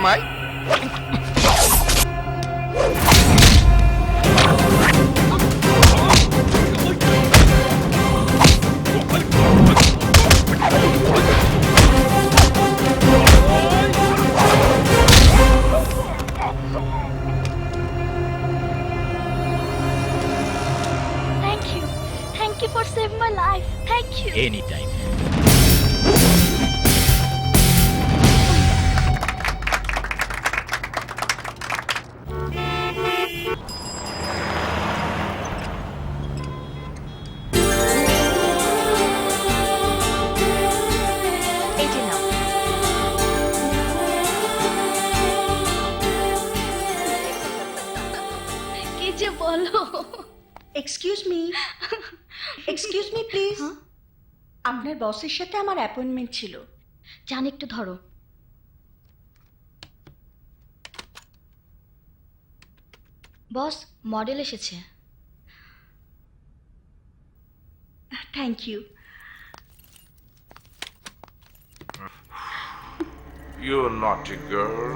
আমায়? Thank you for saving my life. Thank you. Any time. এই যে নাও। কি যে বলো? Excuse me please. আপনার বসের সাথে আমার অ্যাপয়েন্টমেন্ট ছিল। জান একটু ধরো। বস, মডেল এসেছে। Thank you. You naughty girl.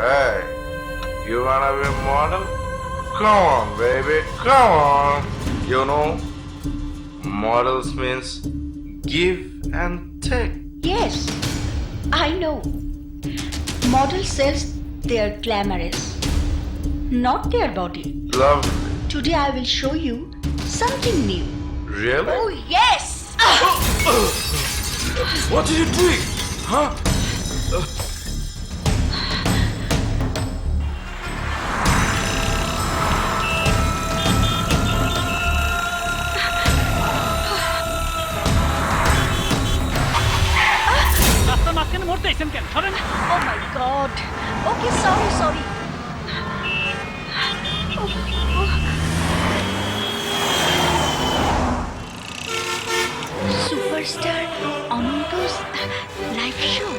Hey, you wanna be a model? Come on, baby, come on. You know, models means give and take. Yes, I know. Model says they are glamorous, not their body. Love, Today I will show you something new. really? Oh yes! What are you doing? Huh? রাস্তার মাঝখানে মরতে এসেছেন কেন? সরেন। Oh my God. Okay, sorry. Superstar Ananto's live show.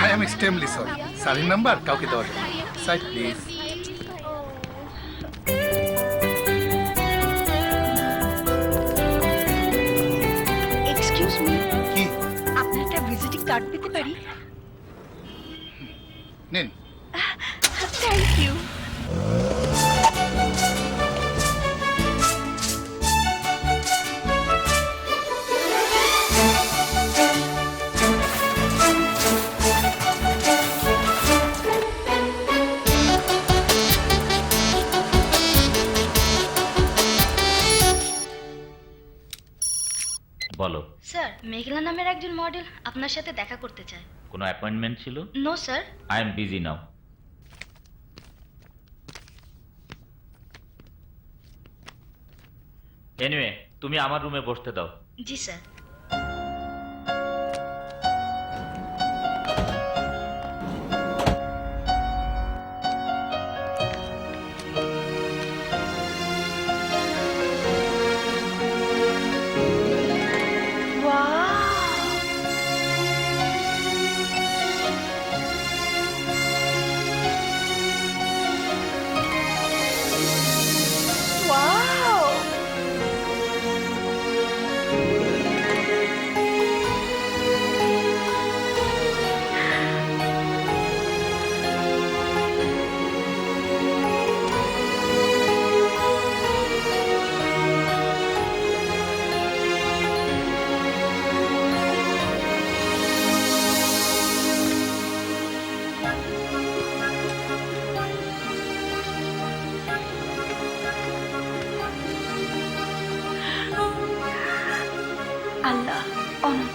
I am extremely sorry. সারির number কাউকে দেওয়া যাবে না। Side please. এক্সকিউজ মি, কি? আপনার একটা ভিজিটিং কার্ড পেতে পারি? নিন। Thank you. বলো। স্যার, মেঘলা নামের একজন মডেল আপনার সাথে দেখা করতে চায়। কোনো অ্যাপয়েন্টমেন্ট ছিল? No sir. I am busy now. Anyway, তুমি আমার রুমে বসতে দাও। জি স্যার।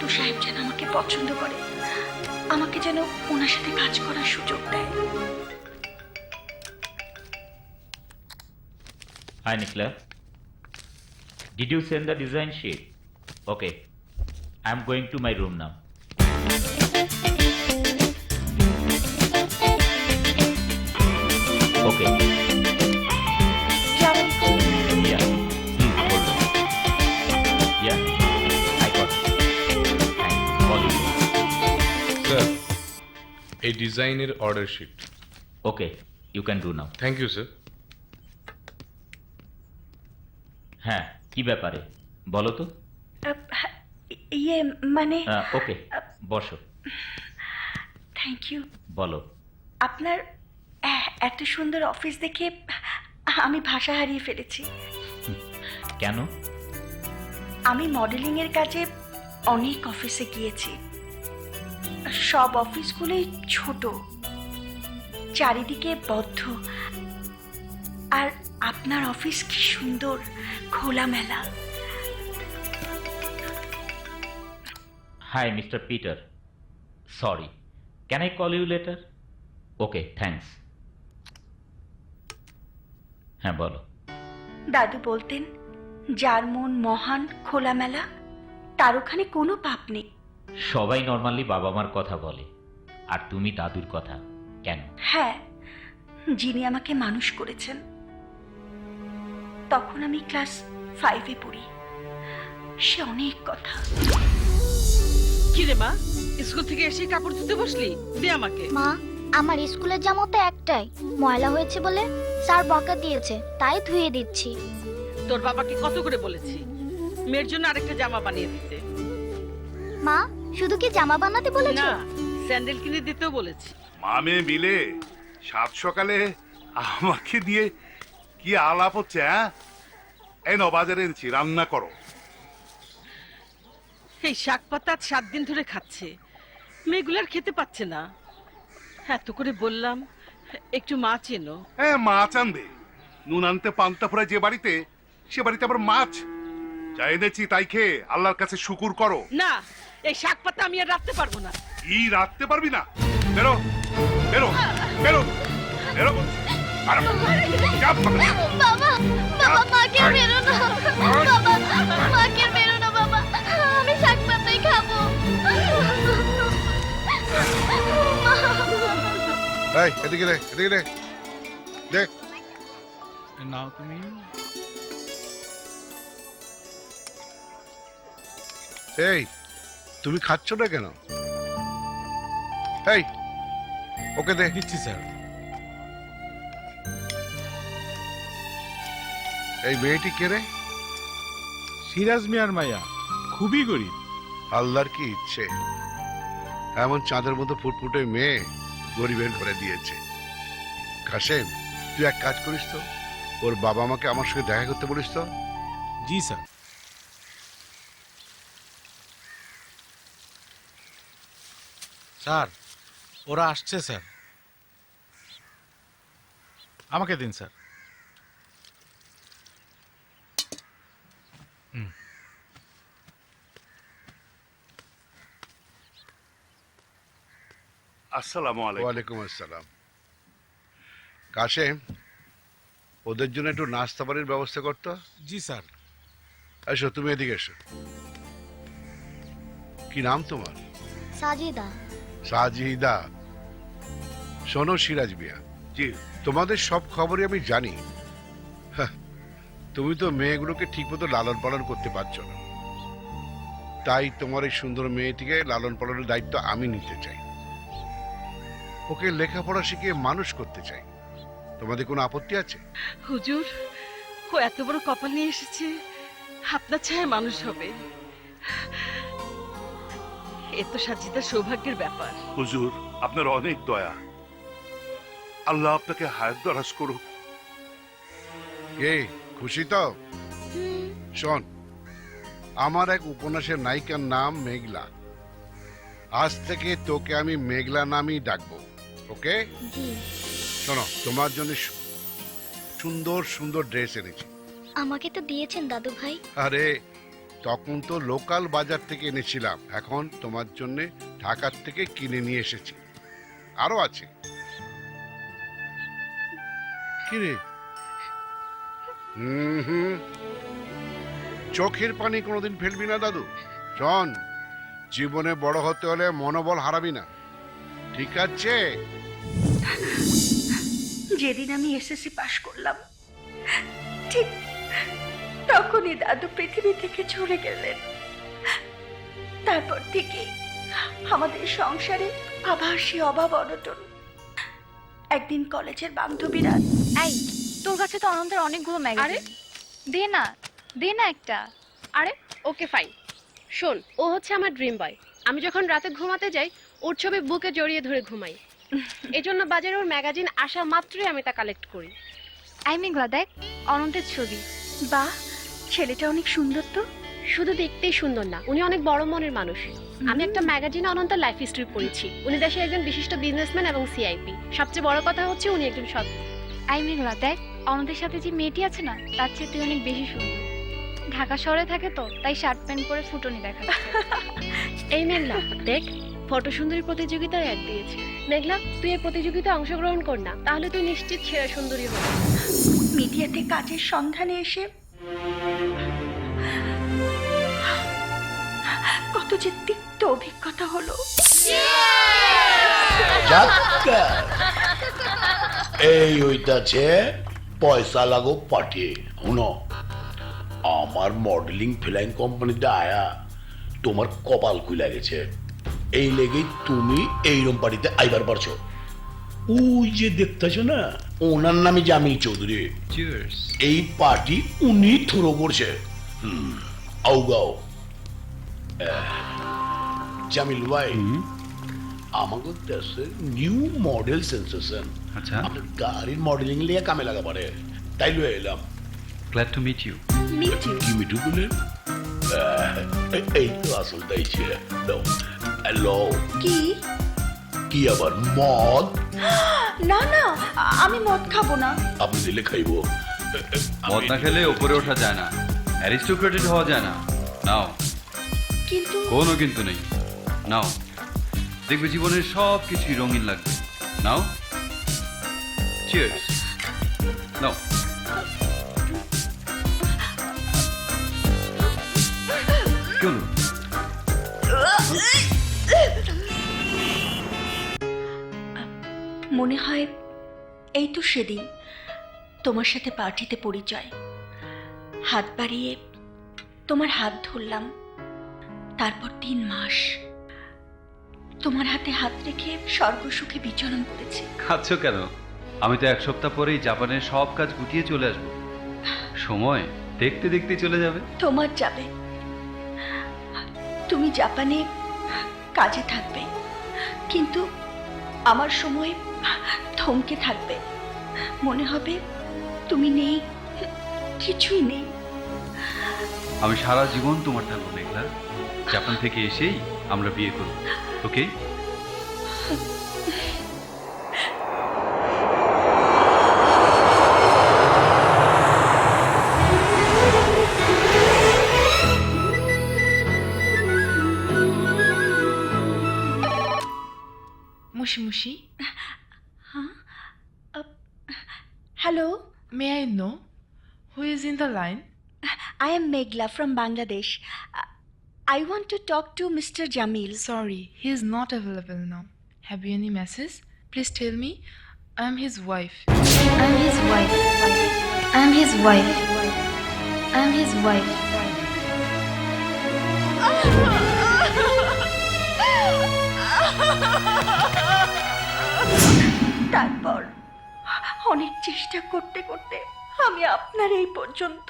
ডাক্তার সাহেব যেন আমাকে পছন্দ করে, আমাকে যেন ওনার সাথে কাজ করার সুযোগ দেয়। Hi, Nikla. Did you send the design sheet? Okay. I'm going to my room now. Okay. Yeah. Please hold on. Yeah. I got it. Thanks. Call you. Sir এই ডিজাইনের order sheet. Okay. You can do now. Thank you sir. হ্যাঁ, কি ব্যাপারে বলো তো? ইয়ে মানে okay, বসো। Thank you. বলো। আপনার এত সুন্দর অফিস দেখে আমি ভাষা হারিয়ে ফেলেছি। কেন? আমি মডেলিংয়ের কাজে অনেক অফিসে গিয়েছি, সব অফিসগুলোই ছোট, চারিদিকে বদ্ধ, আর আপনার অফিস কি সুন্দর, খোলামেলা। Hi, Mr. Peter. Sorry. Can I call you later? Okay, thanks. হ্যাঁ বলো। দাদু বলতেন, যার মন মহান খোলামেলা তার ওখানে কোনো পাপ নেই। সবাই নর্মালি বাবা মার কথা বলে, আর তুমি দাদুর কথা কেন? হ্যাঁ, যিনি আমাকে মানুষ করেছেন। তখন আমি ক্লাস 5-এ পড়ি। সে অনেক কথা। কি রে মা, স্কুল থেকে এসে কাপড় ধুতে বসলি? দে আমাকে। মা, আমার স্কুলের জামা তো একটাই, ময়লা হয়েছে বলে স্যার বকা দিয়েছে, তাই ধুয়ে দিচ্ছি। তোর বাবাকে কত করে বলেছি মেয়ের জন্য আরেকটা জামা বানিয়ে দিতে। মা, শুধু কি জামা বানাতে বলেছো? না, স্যান্ডেল কিনে দিতেও বলেছি। মামে মিলে সাত সকালে আমাকে দিয়ে কি আলাপ হচ্ছে? হ্যাঁ, এই ন বাজারে এনেছি, রান্না করো। এই শাক পাতা 7 দিন ধরে খাচ্ছে, মেয়েগুলার খেতে পাচ্ছে না। এত করে বললাম একটু মাছ এনো। হ্যাঁ, মাছ আনবে। নুন আনতে পান্তা ফুরায় যে বাড়িতে, সে বাড়িতে আবার মাছ। যা এনেছি তাই খেয়ে আল্লাহর কাছে শুকুর করো। না, এই শাক পাতা আমি আর রাখতে পারবো না। কি রাখতে পারবি না? বেরো বেরো বেরো বেরো বলছি। আর যা বাবা। বাবা, বাবা মাকে মেরো না, বাবা মাকে মেরো না বাবা, আমি শাক পাতাই খাবো। এই এদিকে রে, এদিকে রে, দেখ। নাও তুমি। এই তুমি খাচ্ছ না কেন? এই ওকে দে। দিচ্ছি স্যার। এই মেয়েটি কে রে? সিরাজ মিয়ার মাইয়া, খুবই গরিব। আল্লাহর কি ইচ্ছে, এমন চাঁদের মতো ফুটফুটে মেয়ে গরিবের ঘরে দিয়েছে। কাশেম, তুই এক কাজ করিস তো, ওর বাবা মাকে আমার সঙ্গে দেখা করতে বলিস তো। জি স্যার। স্যার, ওরা আসছে স্যার। আমাকে দিন স্যার। আসসালামু আলাইকুম। ওয়ালাইকুম আসসালাম। কাশেম, ওদের জন্য একটু নাস্তা পানির ব্যবস্থা করতো। জি স্যার। এসো, তুমি এদিকে এসো। কি নাম তোমার? সাজিদা। সাজিদা। শোনো সিরাজ মিয়া, জি। তোমাদের সব খবরই আমি জানি। হ্যাঁ, তুমি তো মেয়েগুলোকে ঠিকমতো লালন পালন করতে পারছো না, তাই তোমার এই সুন্দর মেয়েটিকে লালন পালনের দায়িত্ব আমি নিতে চাই। ওকে লেখাপড়া শিখিয়ে মানুষ করতে চাই। তোমাদের কোনো আপত্তি আছে? হুজুর, ও এত বড় কপাল নিয়ে এসেছে, আপনার ছায়া মানুষ হবে। এ তো সাজিদার সৌভাগ্যের ব্যাপার। হুজুর, আপনার অনেক দয়া। আল্লাহ আপনাকে হায়াত দরাজ করুক। কে খুশি তো? শোন, আমার এক উপন্যাসের নায়িকার নাম মেঘলা। আজ থেকে তোকে আমি মেঘলা নামই ডাকবো, ওকে? জি। শোনো, তোমার জন্য সুন্দর সুন্দর ড্রেস এনেছি। আমাকে তো দিয়েছেন দাদু ভাই। আরে তখন তো লোকাল বাজার থেকে এনেছিলাম, এখন তোমার জন্য ঢাকার থেকে কিনে নিয়ে এসেছি। আরো আছে। কিরে? হুম, চোখের পানি কোনোদিন ফেলবি না দাদু। শোন, জীবনে বড় হতে হলে মনোবল হারাবি না, ঠিক আছে? যেদিন আমি এসএসসি পাশ করলাম ঠিক তখনই দাদু পৃথিবী থেকে চলে গেলেন। তারপর থেকে আমাদের সংসারে আবার সে অভাব অনটন। একদিন কলেজের বান্ধবীরা, এই, তোর কাছে তো অনন্তের অনেকগুলো ম্যাগাজিন। দে না একটা। আরে ওকে ফাইন, শোন, ও হচ্ছে আমার ড্রিম বয়। আমি যখন রাতে ঘুমাতে যাই ওর ছবি বুকে জড়িয়ে ধরে ঘুমাই। এজন্য বাজারে ওর ম্যাগাজিন আসা মাত্রই আমি তা কালেক্ট করি। এই মেঘলা, দেখ অনন্তের ছবি। বাহ, ছেলেটা অনেক সুন্দর তো। শুধু দেখতেই সুন্দর না, উনি অনেক বড় মনের মানুষ। আমি একটা ম্যাগাজিনে অনন্তের লাইফ হিস্ট্রি পড়েছি। উনি দেশের একজন বিশিষ্ট বিজনেসম্যান এবং সিআইপি। সবচেয়ে বড় কথা হচ্ছে উনি একজন সৎ। এই মেঘলা, দেখ অনন্তের সাথে যে মেয়েটি আছে না, তার চেয়ে তুই অনেক বেশি সুন্দর। ঢাকা শহরে থাকে তো, তাই শার্ট প্যান্ট পরে ফুটনি দেখাচ্ছে। এই মেঘলা, দেখ ফটো সুন্দরী প্রতিযোগিতায় অ্যাড দিয়েছে। মেঘলা, তুই এই প্রতিযোগিতায় অংশগ্রহণ কর না, তাহলে তুই নিশ্চিত সেরা সুন্দরী হবে। মিডিয়াতে কাজের সন্ধানে এসে কত যে তিক্ত অভিজ্ঞতা হলো। এই হইতাছে পয়সা লাগো পাঠিয়ে। শুনো, আমার মডেলিং ফিলাইন কোম্পানিতে আয়া তোমার কপাল খুলে গেছে। এই লেগেই তুমি এইরকম বাড়িতে আইবার পারছো। ওই যে দেখতেছ না, ওনার নামে জামিল চৌধুরী। এই পার্টি উনি থ্রো করছে। আউগাও জামিল ভাই, আমাকে দেশে নিউ মডেল সেন্সেশন। আচ্ছা, আপনার গাড়ির মডেলিং লিয়ে কামে লাগা পারে, তাই লয়ে এলাম। Glad to meet you. কি মিঠু বলেন? এই তো আসল তাইছে। হ্যালো, কি কি আবার মদ? না না, আমি মদ খাবো না। আপনি দিলে খাইবো। মদ না খেলে উপরে ওঠা যায় না, অ্যারিস্টোক্রেটেড হওয়া যায় না। নাও, কিন্তু কোনো কিন্তু নেই। নাও, দেখবে জীবনের সব কিছুই রঙিন লাগবে। নাও, চিয়ার্স। নাও। কি হলো? মনে হয় এই তো সেদিন তোমার সাথে পার্টিতে পরিচয়। হাত বাড়িয়ে তোমার হাত ধরলাম। তারপর 3 মাস তোমার হাতে হাত রেখে স্বর্গ সুখে বিচরণ করেছি। খাচ্ছ কেন? আমি তো 1 সপ্তাহ পরেই জাপানের সব কাজ গুটিয়ে চলে আসবো। সময় দেখতে দেখতে চলে যাবে। তোমার যাবে, তুমি জাপানে কাজে থাকবে, কিন্তু আমার সময় থমকে থাকবে। মনে হবে তুমি নেই, কিছুই নেই। আমি সারা জীবন তোমার থাকবো মেঘলা। জাপান থেকে এসেই আমরা বিয়ে করব, ওকে? Mushi Mushi, Hello, may I know who is in the line? I am Meghla from Bangladesh. I want to talk to Mr. Jamil. Sorry, he is not available now. Have you any message? Please tell me. I am his wife. I'm his wife. I'm his wife. I'm his wife. তারপর অনেক চেষ্টা করতে করতে আমি আপনার এই পর্যন্ত।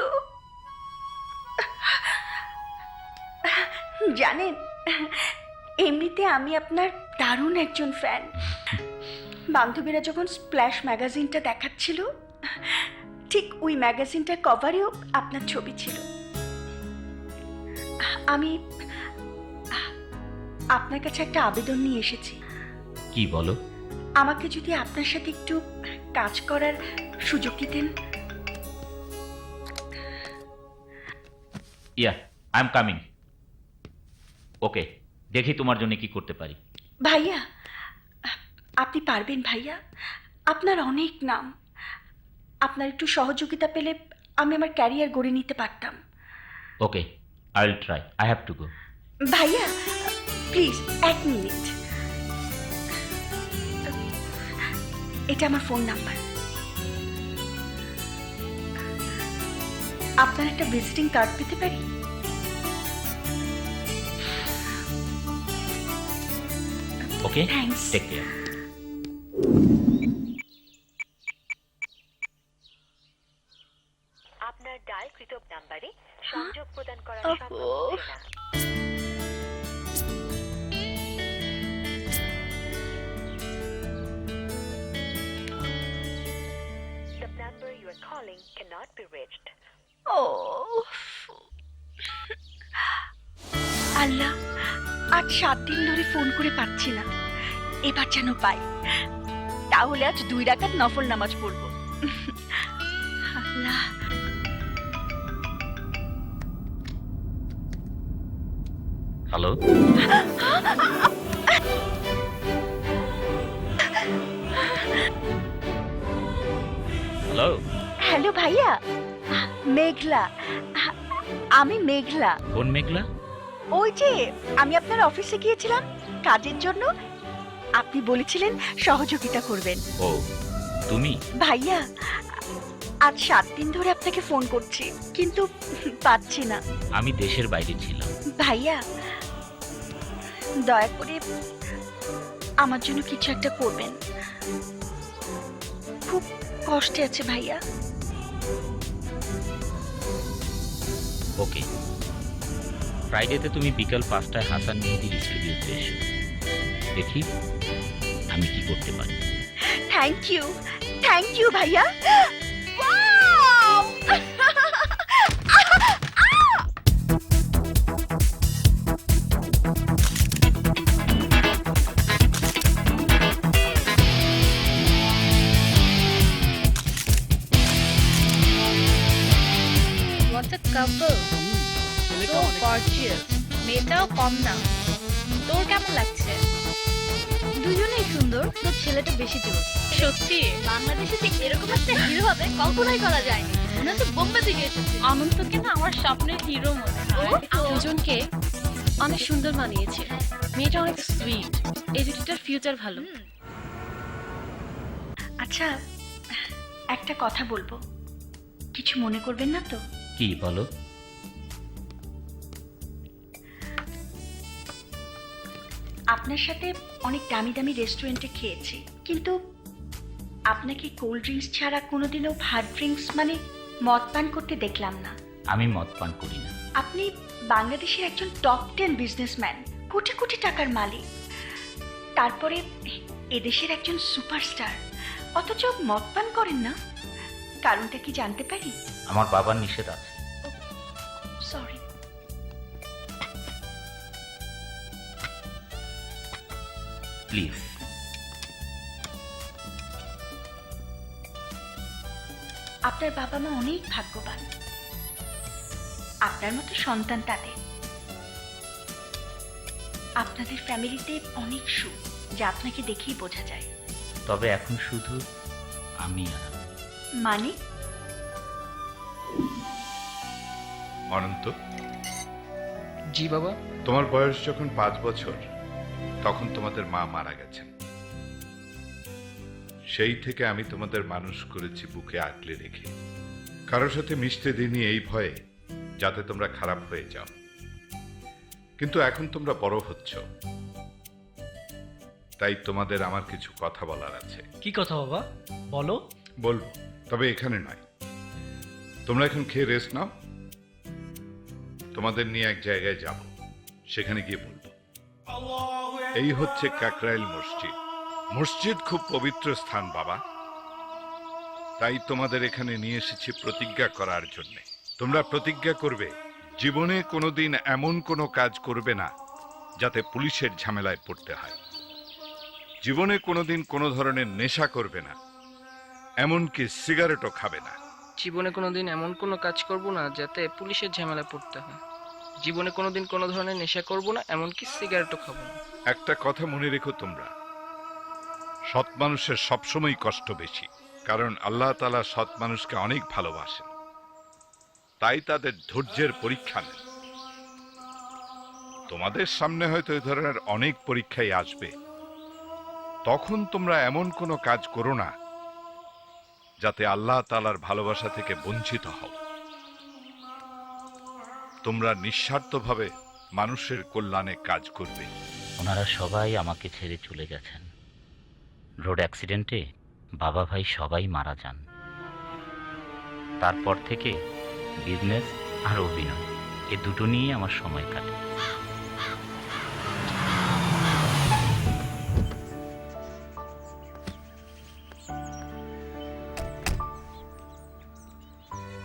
জানেন, এমনিতে আমি আপনার দারুণ একজন ফ্যান। বান্ধবীরা যখন স্প্ল্যাশ ম্যাগাজিনটা দেখাচ্ছিল, ঠিক ওই ম্যাগাজিনটার কভারেও আপনার ছবি ছিল। আমি আপনার কাছে একটা আবেদন নিয়ে এসেছি। কি বলো? আমাকে যদি আপনার সাথে একটু কাজ করার সুযোগ দিতেন। ইয়া, আই এম কামিং। ওকে, দেখি তোমার জন্য কি করতে পারি। ভাইয়া, আপনি পারবেন ভাইয়া, আপনার অনেক নাম। আপনার একটু সহযোগিতা পেলে আমি আমার ক্যারিয়ার গড়ে নিতে পারতাম। Okay, I will try. I have to go. ভাইয়া প্লিজ 1 মিনিট, এটা আমার ফোন নাম্বার। আপনার একটা ভিজিটিং কার্ড পেতে পারি? Okay, thanks. Take care. আপনার ডায়ালকৃত নাম্বারে সংযোগ প্রদান করা সম্ভব হচ্ছে না। The number you are calling cannot be reached. ও আল্লাহ, আজ 7 দিন ধরে ফোন করে পাচ্ছি না, এবার যেন পাই। তাহলে আজ 2 রাকাত নফল নামাজ পড়বো। আল্লাহ, হ্যালো, হ্যালো। হ্যালো ভাইয়া, মেঘলা। আমি মেঘলা। কোন মেঘলা? ওই যে আমি আপনার অফিসে গিয়েছিলাম কাজের জন্য, আপনি বলেছিলেন সহযোগিতা করবেন। ও, তুমি? ভাইয়া, আজ 7 দিন ধরে আপনাকে ফোন করছি কিন্তু পাচ্ছি না। আমি দেশের বাইরে ছিলাম। ভাইয়া, দয়া করে আমার জন্য কিছু একটা করবেন। খুব কষ্টে আছে ভাইয়া। ওকে, ফ্রাইডেতে তুমি বিকাল 5টায় হাসান মেহেদির স্টুডিওতে এসো। দেখি আমি কি করতে পারি। থ্যাংক ইউ ভাইয়া। Wow! What a couple. So gorgeous. মেয়েটাও কম না। তোর কেমন লাগছে? দুজনেই সুন্দর, তোর ছেলেটা বেশি জোর। সত্যি বাংলাদেশে যে এরকম একটা হিরো হবে কল্পনাই করা যায়নি। মনে হচ্ছে বোম্বে থেকে এসেছে। অনন্তকে না আমার স্বপ্নের হিরো মনে হয়। দুজনকে অনেক সুন্দর মানিয়েছে। মেয়েটা অনেক সুইট। এই জুটিটার ফিউচার ভালো। আচ্ছা, একটা কথা বলবো, কিছু মনে করবেন না তো? কি বলো? আপনার সাথে অনেক দামি দামি রেস্টুরেন্টে খেয়েছি, কিন্তু আপনাকে কোল্ড ড্রিঙ্কস ছাড়া কোনোদিনও হার্ড ড্রিঙ্কস মানে মদ পান করতে দেখলাম না। আমি মদ পান করি না। আপনি বাংলাদেশের একজন টপ 10 বিজনেসম্যান, কোটি কোটি টাকার মালিক, তারপরে এদেশের একজন সুপারস্টার, অথচ মদ পান করেন না। কারণটা কি জানতে পারি? আমার বাবার নিষেধ আছে। সরি। প্লিজ। আপনার বাবা মা অনেক ভাগ্যবান, আপনার মতো সন্তান তাদের। আপনাদের ফ্যামিলিতে অনেক সুখ, যা আপনাকে দেখেই বোঝা যায়। তবে এখন শুধু আমি আর মানে? অনন্ত, জি বাবা। তোমার বয়স যখন 5 বছর তখন তোমাদের মা মারা গেছেন। সেই থেকে আমি তোমাদের মানুষ করেছি বুকে আগলে রেখে, কারোর সাথে মিশতে দিইনি এই ভয়ে যাতে তোমরা খারাপ হয়ে যাও। কিন্তু এখন তোমরা বড় হচ্ছ, তাই তোমাদের আমার কিছু কথা বলার আছে। কি কথা বাবা, বলো। বলবো, তবে এখানে নয়। তোমরা এখন খেয়ে রেস্ট নাও, তোমাদের নিয়ে এক জায়গায় যাব, সেখানে গিয়ে বলবো। এই হচ্ছে কাকরাইল মসজিদ। মসজিদ খুব পবিত্র স্থান বাবা, তাই তোমাদের এখানে নিয়ে এসেছি প্রতিজ্ঞা করার জন্য। তোমরা প্রতিজ্ঞা করবে জীবনে কোনোদিন এমন কোনো কাজ করবে না যাতে পুলিশের ঝামেলায় পড়তে হয়। জীবনে কোনোদিন কোনো ধরনের নেশা করবে না, এমনকি সিগারেটও খাবে না। জীবনে কোনোদিন এমন কোনো কাজ করব না যাতে পুলিশের ঝামেলায় পড়তে হয়। জীবনে কোনোদিন কোনো ধরনের নেশা করব না, এমনকি সিগারেটও খাবো না। একটা কথা মনে রেখো তোমরা, সৎ মানুষের সবসময় কষ্ট বেশি, কারণ আল্লাহ তাআলা সৎ মানুষকে অনেক ভালোবাসেন, তাই তাদের ধৈর্যের পরীক্ষা নেন। তোমাদের সামনে হয়তো এই ধরনের অনেক পরীক্ষাই আসবে, তখন তোমরা এমন কোনো কাজ করো না যাতে আল্লাহ তাআলার ভালোবাসা থেকে বঞ্চিত হও। তোমরা নিঃস্বার্থভাবে মানুষের কল্যাণে কাজ করবে। ওনারা সবাই আমাকে ছেড়ে চলে গেছেন। রোড অ্যাক্সিডেন্টে বাবা ভাই সবাই মারা যান। তারপর থেকে বিজনেস আর অভিনয়, এ দুটো নিয়েই আমার সময় কাটে।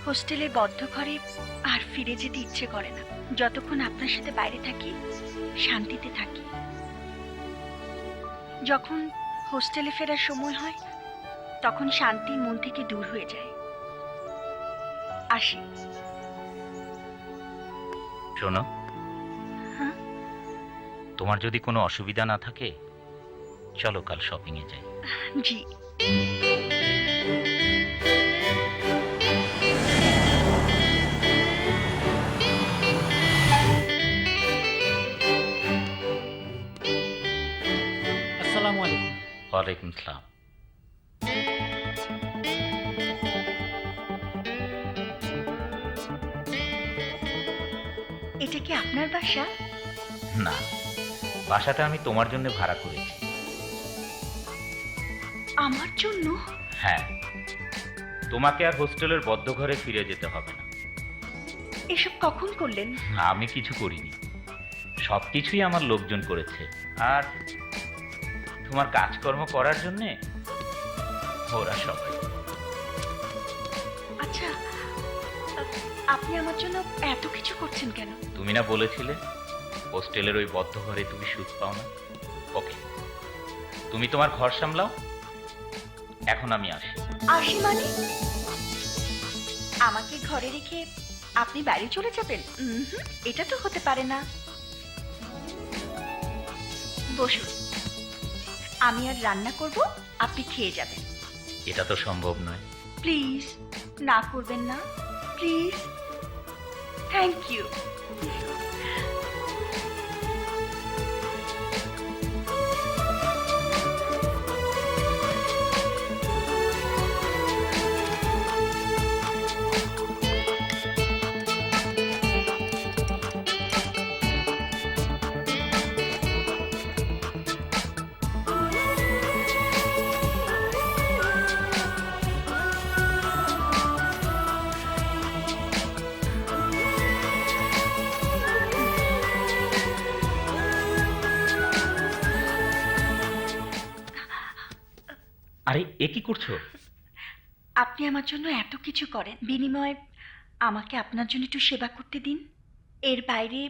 হোস্টেলের বদ্ধ ঘরে আর ফিরে যেতে ইচ্ছে করে না। যতক্ষণ আপনার সাথে বাইরে থাকি শান্তিতে থাকি। যখন হোস্টেলে ফেরার সময় হয় তখন শান্তি মন থেকে দূর হয়ে যায়। আসি। শোনো, হ্যাঁ? তোমার যদি কোনো অসুবিধা না থাকে চলো কাল শপিংয়ে যাই। জি। আসসালামু আলাইকুম। ওয়ালাইকুম আসসালাম। এটা কি আপনার বাসা? না, বাসাটা আমি তোমার জন্য ভাড়া করেছি। আমার জন্য? হ্যাঁ, তোমাকে আর হোস্টেলের বদ্ধ ঘরে ফিরে যেতে হবে না। এসব কখন করলেন? আমি কিছু করিনি, সবকিছুই আমার লোকজন করেছে। আর তোমার কাজকর্ম করার জন্যে ওরা সবাই। আচ্ছা, আপনি আমার জন্য এত কিছু করছেন কেন? তুমি না বলেছিলে হোস্টেলের ওই বদ্ধ ঘরে তুমি সুখ পাও না? ওকে, তুমি তোমার ঘর সামলাও, এখন আমি আসি। আসি মানে? আমাকে ঘরে রেখে আপনি বাইরে চলে যাবেন? এটা তো হতে পারে না। বসুন, আমি আর রান্না করব, আপনি খেয়ে যাবেন। এটা তো সম্ভব নয়। প্লিজ না করবেন না, প্লিজ। Thank you. আরে এ কি করছো? আপনি আমার জন্য এত কিছু করেন, বিনিময়ে আমাকে আপনার জন্য একটু সেবা করতে দিন। এর বাইরে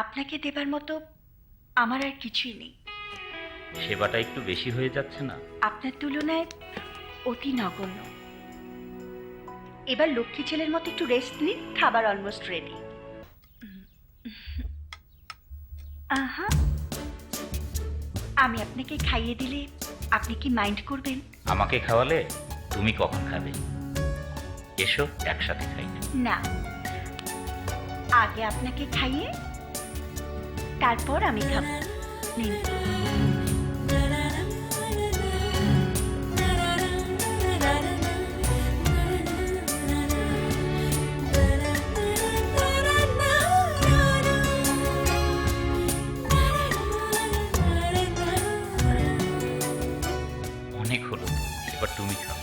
আপনাকে দেবার মতো আমার আর কিছুই নেই। সেবাটা একটু বেশি হয়ে যাচ্ছে না? আপনার তুলনায় অতি নগণ্য। এবার লক্ষ্মী ছেলের মতো একটু রেস্ট নিন, খাবার অলমোস্ট রেডি। আহা, আমি আপনাকে খাইয়ে দিলে আপনি কি মাইন্ড করবেন? আমাকে খাওয়ালে তুমি কখন খাবে? এসো একসাথে খাই। না, আগে আপনাকে খাইয়ে তারপর আমি খাবো। নিন। অনেক হলো, এবার তুমি খাও।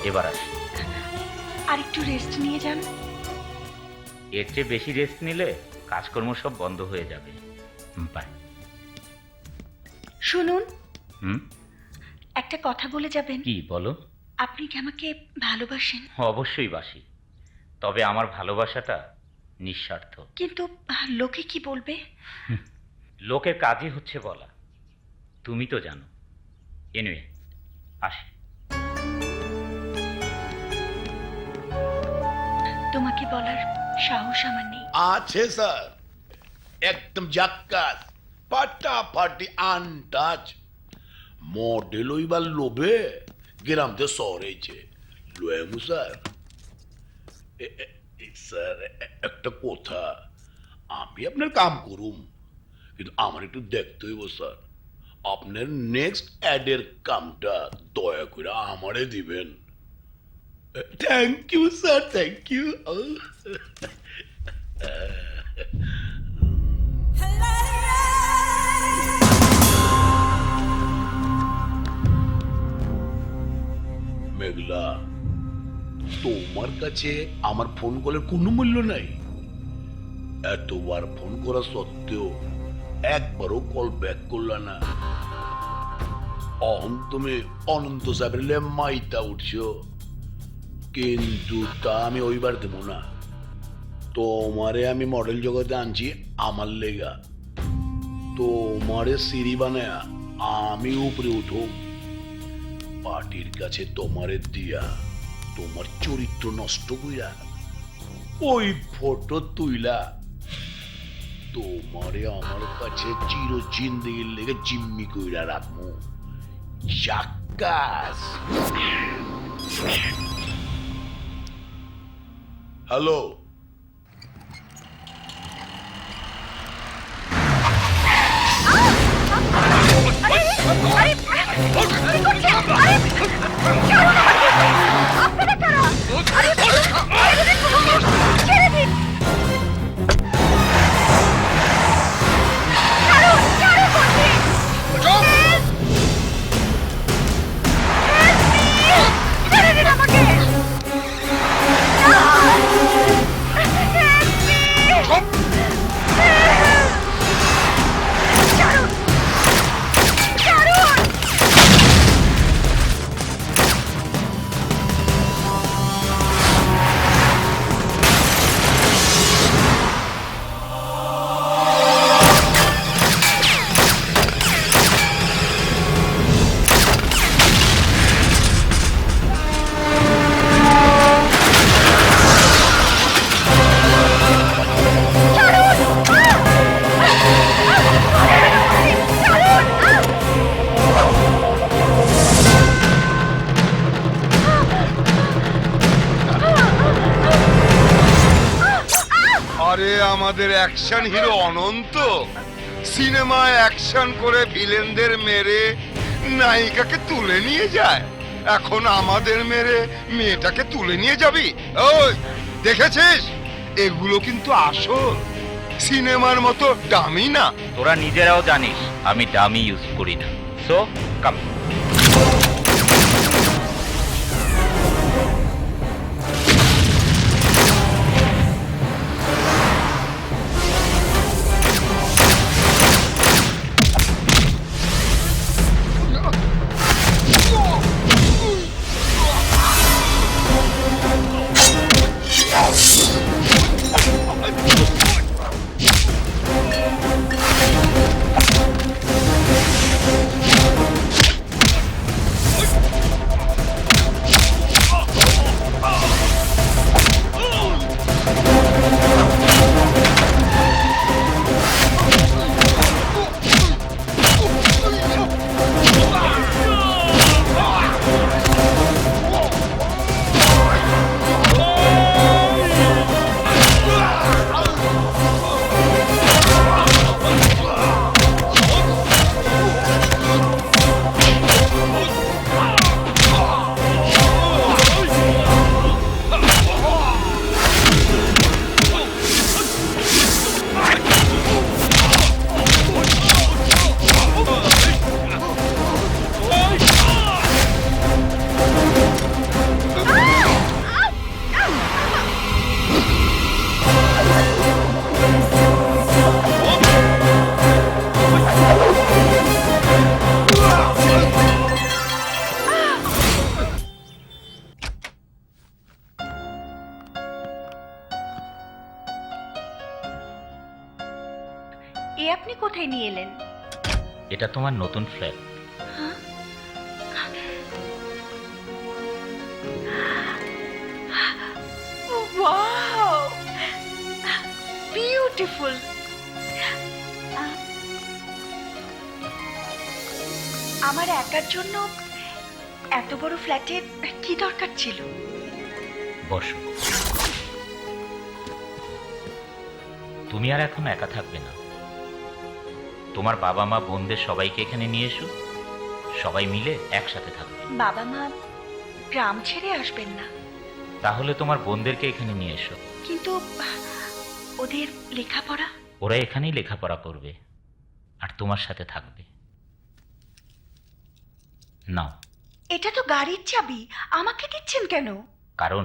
এবার আসি। আর একটু রেস্ট নিয়ে যান। এর চেয়ে বেশি রেস্ট নিলে কাজকর্ম সব বন্ধ হয়ে যাবে। বাই। শুনুন, হুম, একটা কথা বলে যাবেন। কি বলো? আপনি কি আমাকে ভালোবাসেন? অবশ্যই বাসি, তবে আমার ভালোবাসাটা নিঃস্বার্থ। কিন্তু লোকে কি বলবে? লোকের কাজই হচ্ছে বলা, তুমি তো জানো। এনিওয়ে, আসি। তোমাকে বলার সাহস আমার নেই। আছে স্যার, একদম জাক্কাস, ফাটাফাটি আনটাচ। মডেল হইবার লোভে গ্রামতে সরেছে লয়েমু স্যার। স্যার একটা কথা, আমি আপনার কাম করুম, কিন্তু আমার একটু দেখতে হইব স্যার। আপনার নেক্সট অ্যাডের কামটা দয়া করে আমারে দিবেন। Thank you sir, thank you. Meghla, তোমার কাছে আমার ফোন কলের কোনো মূল্য নাই। এতবার ফোন করা সত্ত্বেও একবারও কল ব্যাক করলা না। অহং তুমি অনন্ত সাহেবের মাইতা উঠছো, কিন্তু তা আমি ওইবার দেব না। তোমারে আমি মডেল জগতে আনছি আমার লেগা, তোমারে সিঁড়ি বানায়া আমি উপরে উঠো। পার্টির কাছে তোমারে দিয়া তোমার চরিত্র নষ্ট কইরা ওই ফটো তুইলা তোমারে আমার কাছে চির জিন্দেগির লেগে জিম্মি কইরা রাখবো। জাক্কাস। হ্যালো, আরে আমাদের অ্যাকশন হিরো অনন্ত সিনেমায় অ্যাকশন করে ভিলেনদের মেরে নায়িকাকে তুলে নিয়ে যায়, এখন আমাদের মেরে মেয়েটাকে তুলে নিয়ে যাবি? ওই দেখেছিস, এগুলো কিন্তু আসল, সিনেমার মতো দামি না। তোরা নিজেরাও জানিস আমি ডামি ইউজ করি না। সো কাম। এ আপনি কোথায় নিয়ে এলেন? এটা তোমার নতুন ফ্ল্যাট। Wow, beautiful. আমার একার জন্য এত বড় ফ্ল্যাটের কি দরকার ছিল? বসো। তুমি আর এখন একা থাকবে না। তোমার বাবা মা বোনদের সবাইকে এখানে নিয়ে এসো, সবাই মিলে একসাথে থাকবে। বাবা মা গ্রাম ছেড়ে আসবেন না। তাহলে তোমার বোনদেরকে এখানে নিয়ে এসো। কিন্তু ওদের লেখাপড়া? ওরা এখানেই লেখাপড়া করবে আর তোমার সাথে থাকবে। নাও। এটা তো গাড়ির চাবি, আমাকে দিচ্ছেন কেন? কারণ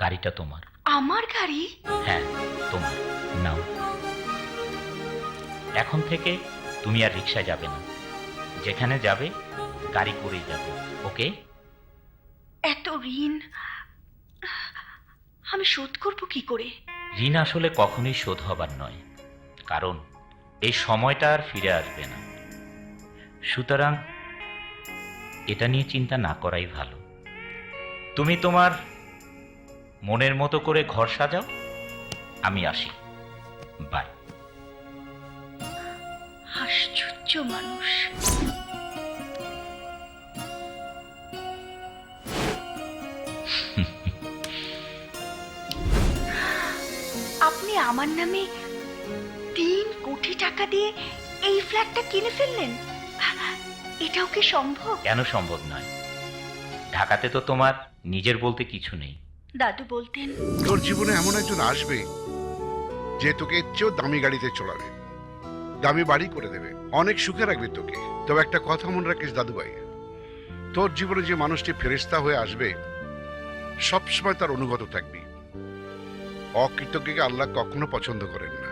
গাড়িটা তোমার। আমার গাড়ি? হ্যাঁ তোমার। নাও। এখন থেকে তুমি আর রিকশা যাবে না, যেখানে যাবে গাড়ি করেই যাবে। ওকে? এত ঋণ আমি শোধ করব কি করে? ঋণ আসলে কখনোই শোধ হবার নয়, কারণ এই সময়টা আর ফিরে আসবে না। সুতরাং এটা নিয়ে চিন্তা না করাই ভালো। তুমি তোমার মনের মতো করে ঘর সাজাও, আমি আসি। বাই। আশ্চর্য মানুষ। আপনি আমার নামে 3 কোটি টাকা দিয়ে এই ফ্ল্যাটটা কিনে ফেললেন? এটাও কি সম্ভব? কেন সম্ভব নয়? ঢাকাতে তো তোমার নিজের বলতে কিছু নেই। দাদু বলতেন তোর জীবনে এমন একজন আসবে যে তোকে এর চেয়েও দামি গাড়িতে চড়াবে, দামি বাড়ি করে দেবে, অনেক সুখে রাখবে তোকে। তবে একটা কথা মনে রাখিস দাদুভাই, তোর জীবনে যে মানুষটি ফেরেশতা হয়ে আসবে সবসময় তার অনুগত থাকবি। অকৃতজ্ঞকে আল্লাহ কখনো পছন্দ করেন না।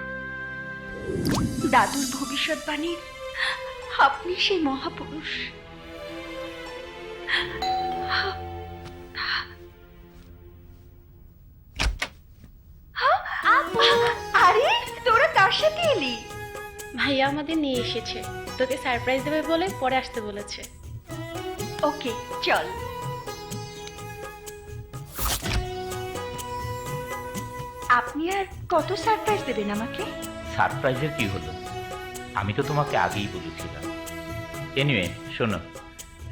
দাদুর ভবিষ্যৎবাণীর আপনি সেই মহাপুরুষ। আরে তোরা কার সাথে এলি? ভাইয়া আমাদের নিয়ে এসেছে, তোকে সারপ্রাইজ দেবে বলে পরে আসতে বলেছে। ওকে চল। আপনি আর কত সারপ্রাইজ দেবেন আমাকে? সারপ্রাইজের কি হলো? আমি তো তোমাকে আগেই বলেছিলাম। এনিওয়ে শোনো,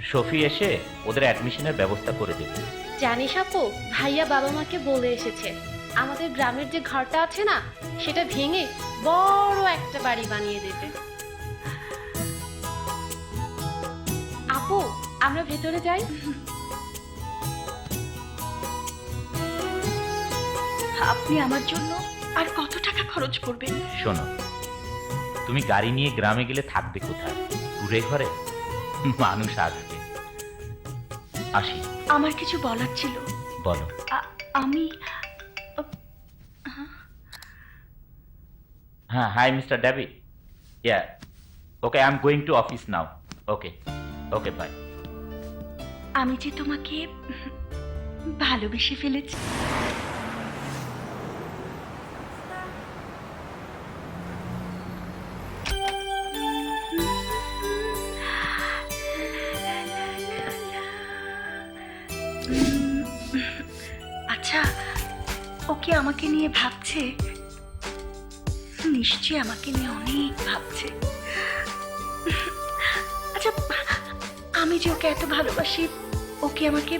শফি এসে ওদের অ্যাডমিশনের ব্যবস্থা করে দেবে। জানিস আপু, ভাইয়া বাবা মাকে বলে এসেছে আমাদের গ্রামের যে ঘরটা আছে না, সেটা ভেঙে বড় একটা বাড়ি বানিয়ে দেবে। আপু আমরা ভেতরে যাই। আপনি আমার জন্য আর কত টাকা খরচ করবেন? শোনো, তুমি গাড়ি নিয়ে গ্রামে গেলে থাকবে কোথায়? কুড়ে ঘরে? মানুষ আসবে। আসি। আমার কিছু বলার ছিল। বলো। আমি হ্যাঁ, hi mister David. Yeah okay, I am going to office now. Okay okay, bye. আমি যে তোমাকে ভালোবেসে ফেলেছি। আচ্ছা, ওকে আমাকে নিয়ে ভাবছে? নিশ্চয়ই আমাকে নিয়ে অনেক ভাবছে। আচ্ছা, আমি যে ওকে এত ভালোবাসি, ওকে আমাকে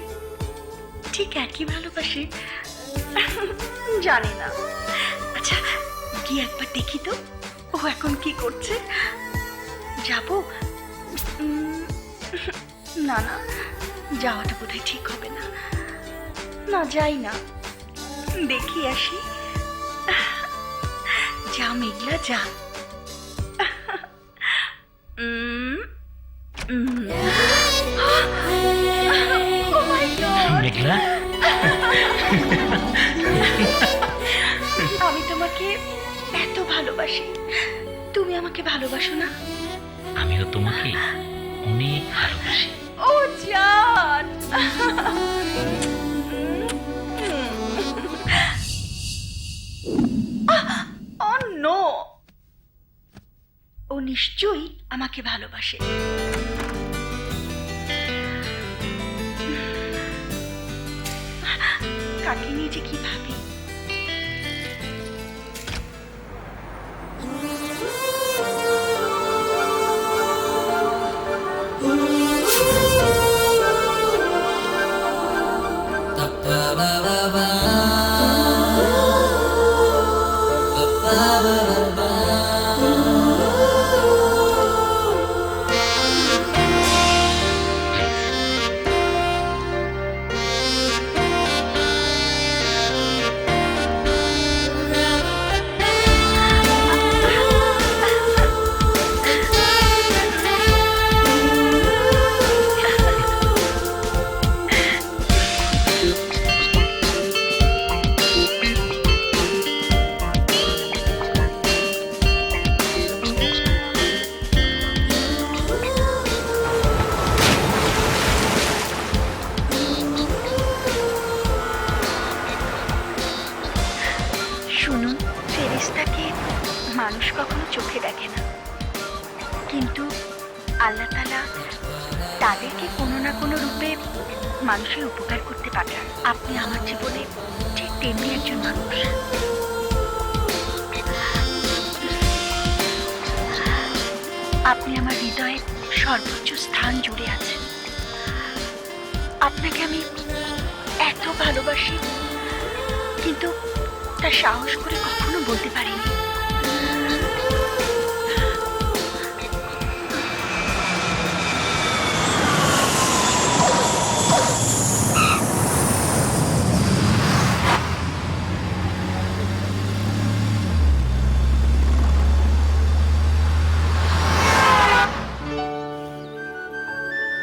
ঠিক একই ভালোবাসে? জানি না। আচ্ছা, গিয়ে একবার দেখি তো ও এখন কি করছে। যাবো? না না, যাওয়াটা বোধহয় ঠিক হবে না। না, যাই না, দেখি আসি। যা মেঘলা যা। মেঘলা, আমি তোমাকে এত ভালোবাসি, তুমি আমাকে ভালোবাসো না? আমিও তোমাকে অনেক ভালোবাসি। ও জান। Oh no! ও নিশ্চয়ই আমাকে ভালোবাসে। কাকে নিয়ে যে কি ভাবি। শুনুন, ফেরেশতাকে মানুষ কখনো চোখে দেখে না, কিন্তু আল্লাহ তাআলা তাদেরকে কোনো না কোনো রূপে মানুষের উপকার করতে পাঠান। আপনি আমার জীবনে ঠিক তেমনি একজন মানুষ। আপনি আমার হৃদয়ে সর্বোচ্চ স্থান জুড়ে আছেন। আপনাকে আমি এত ভালোবাসি, কিন্তু তা সাহস করে কখনো বলতে পারিনি।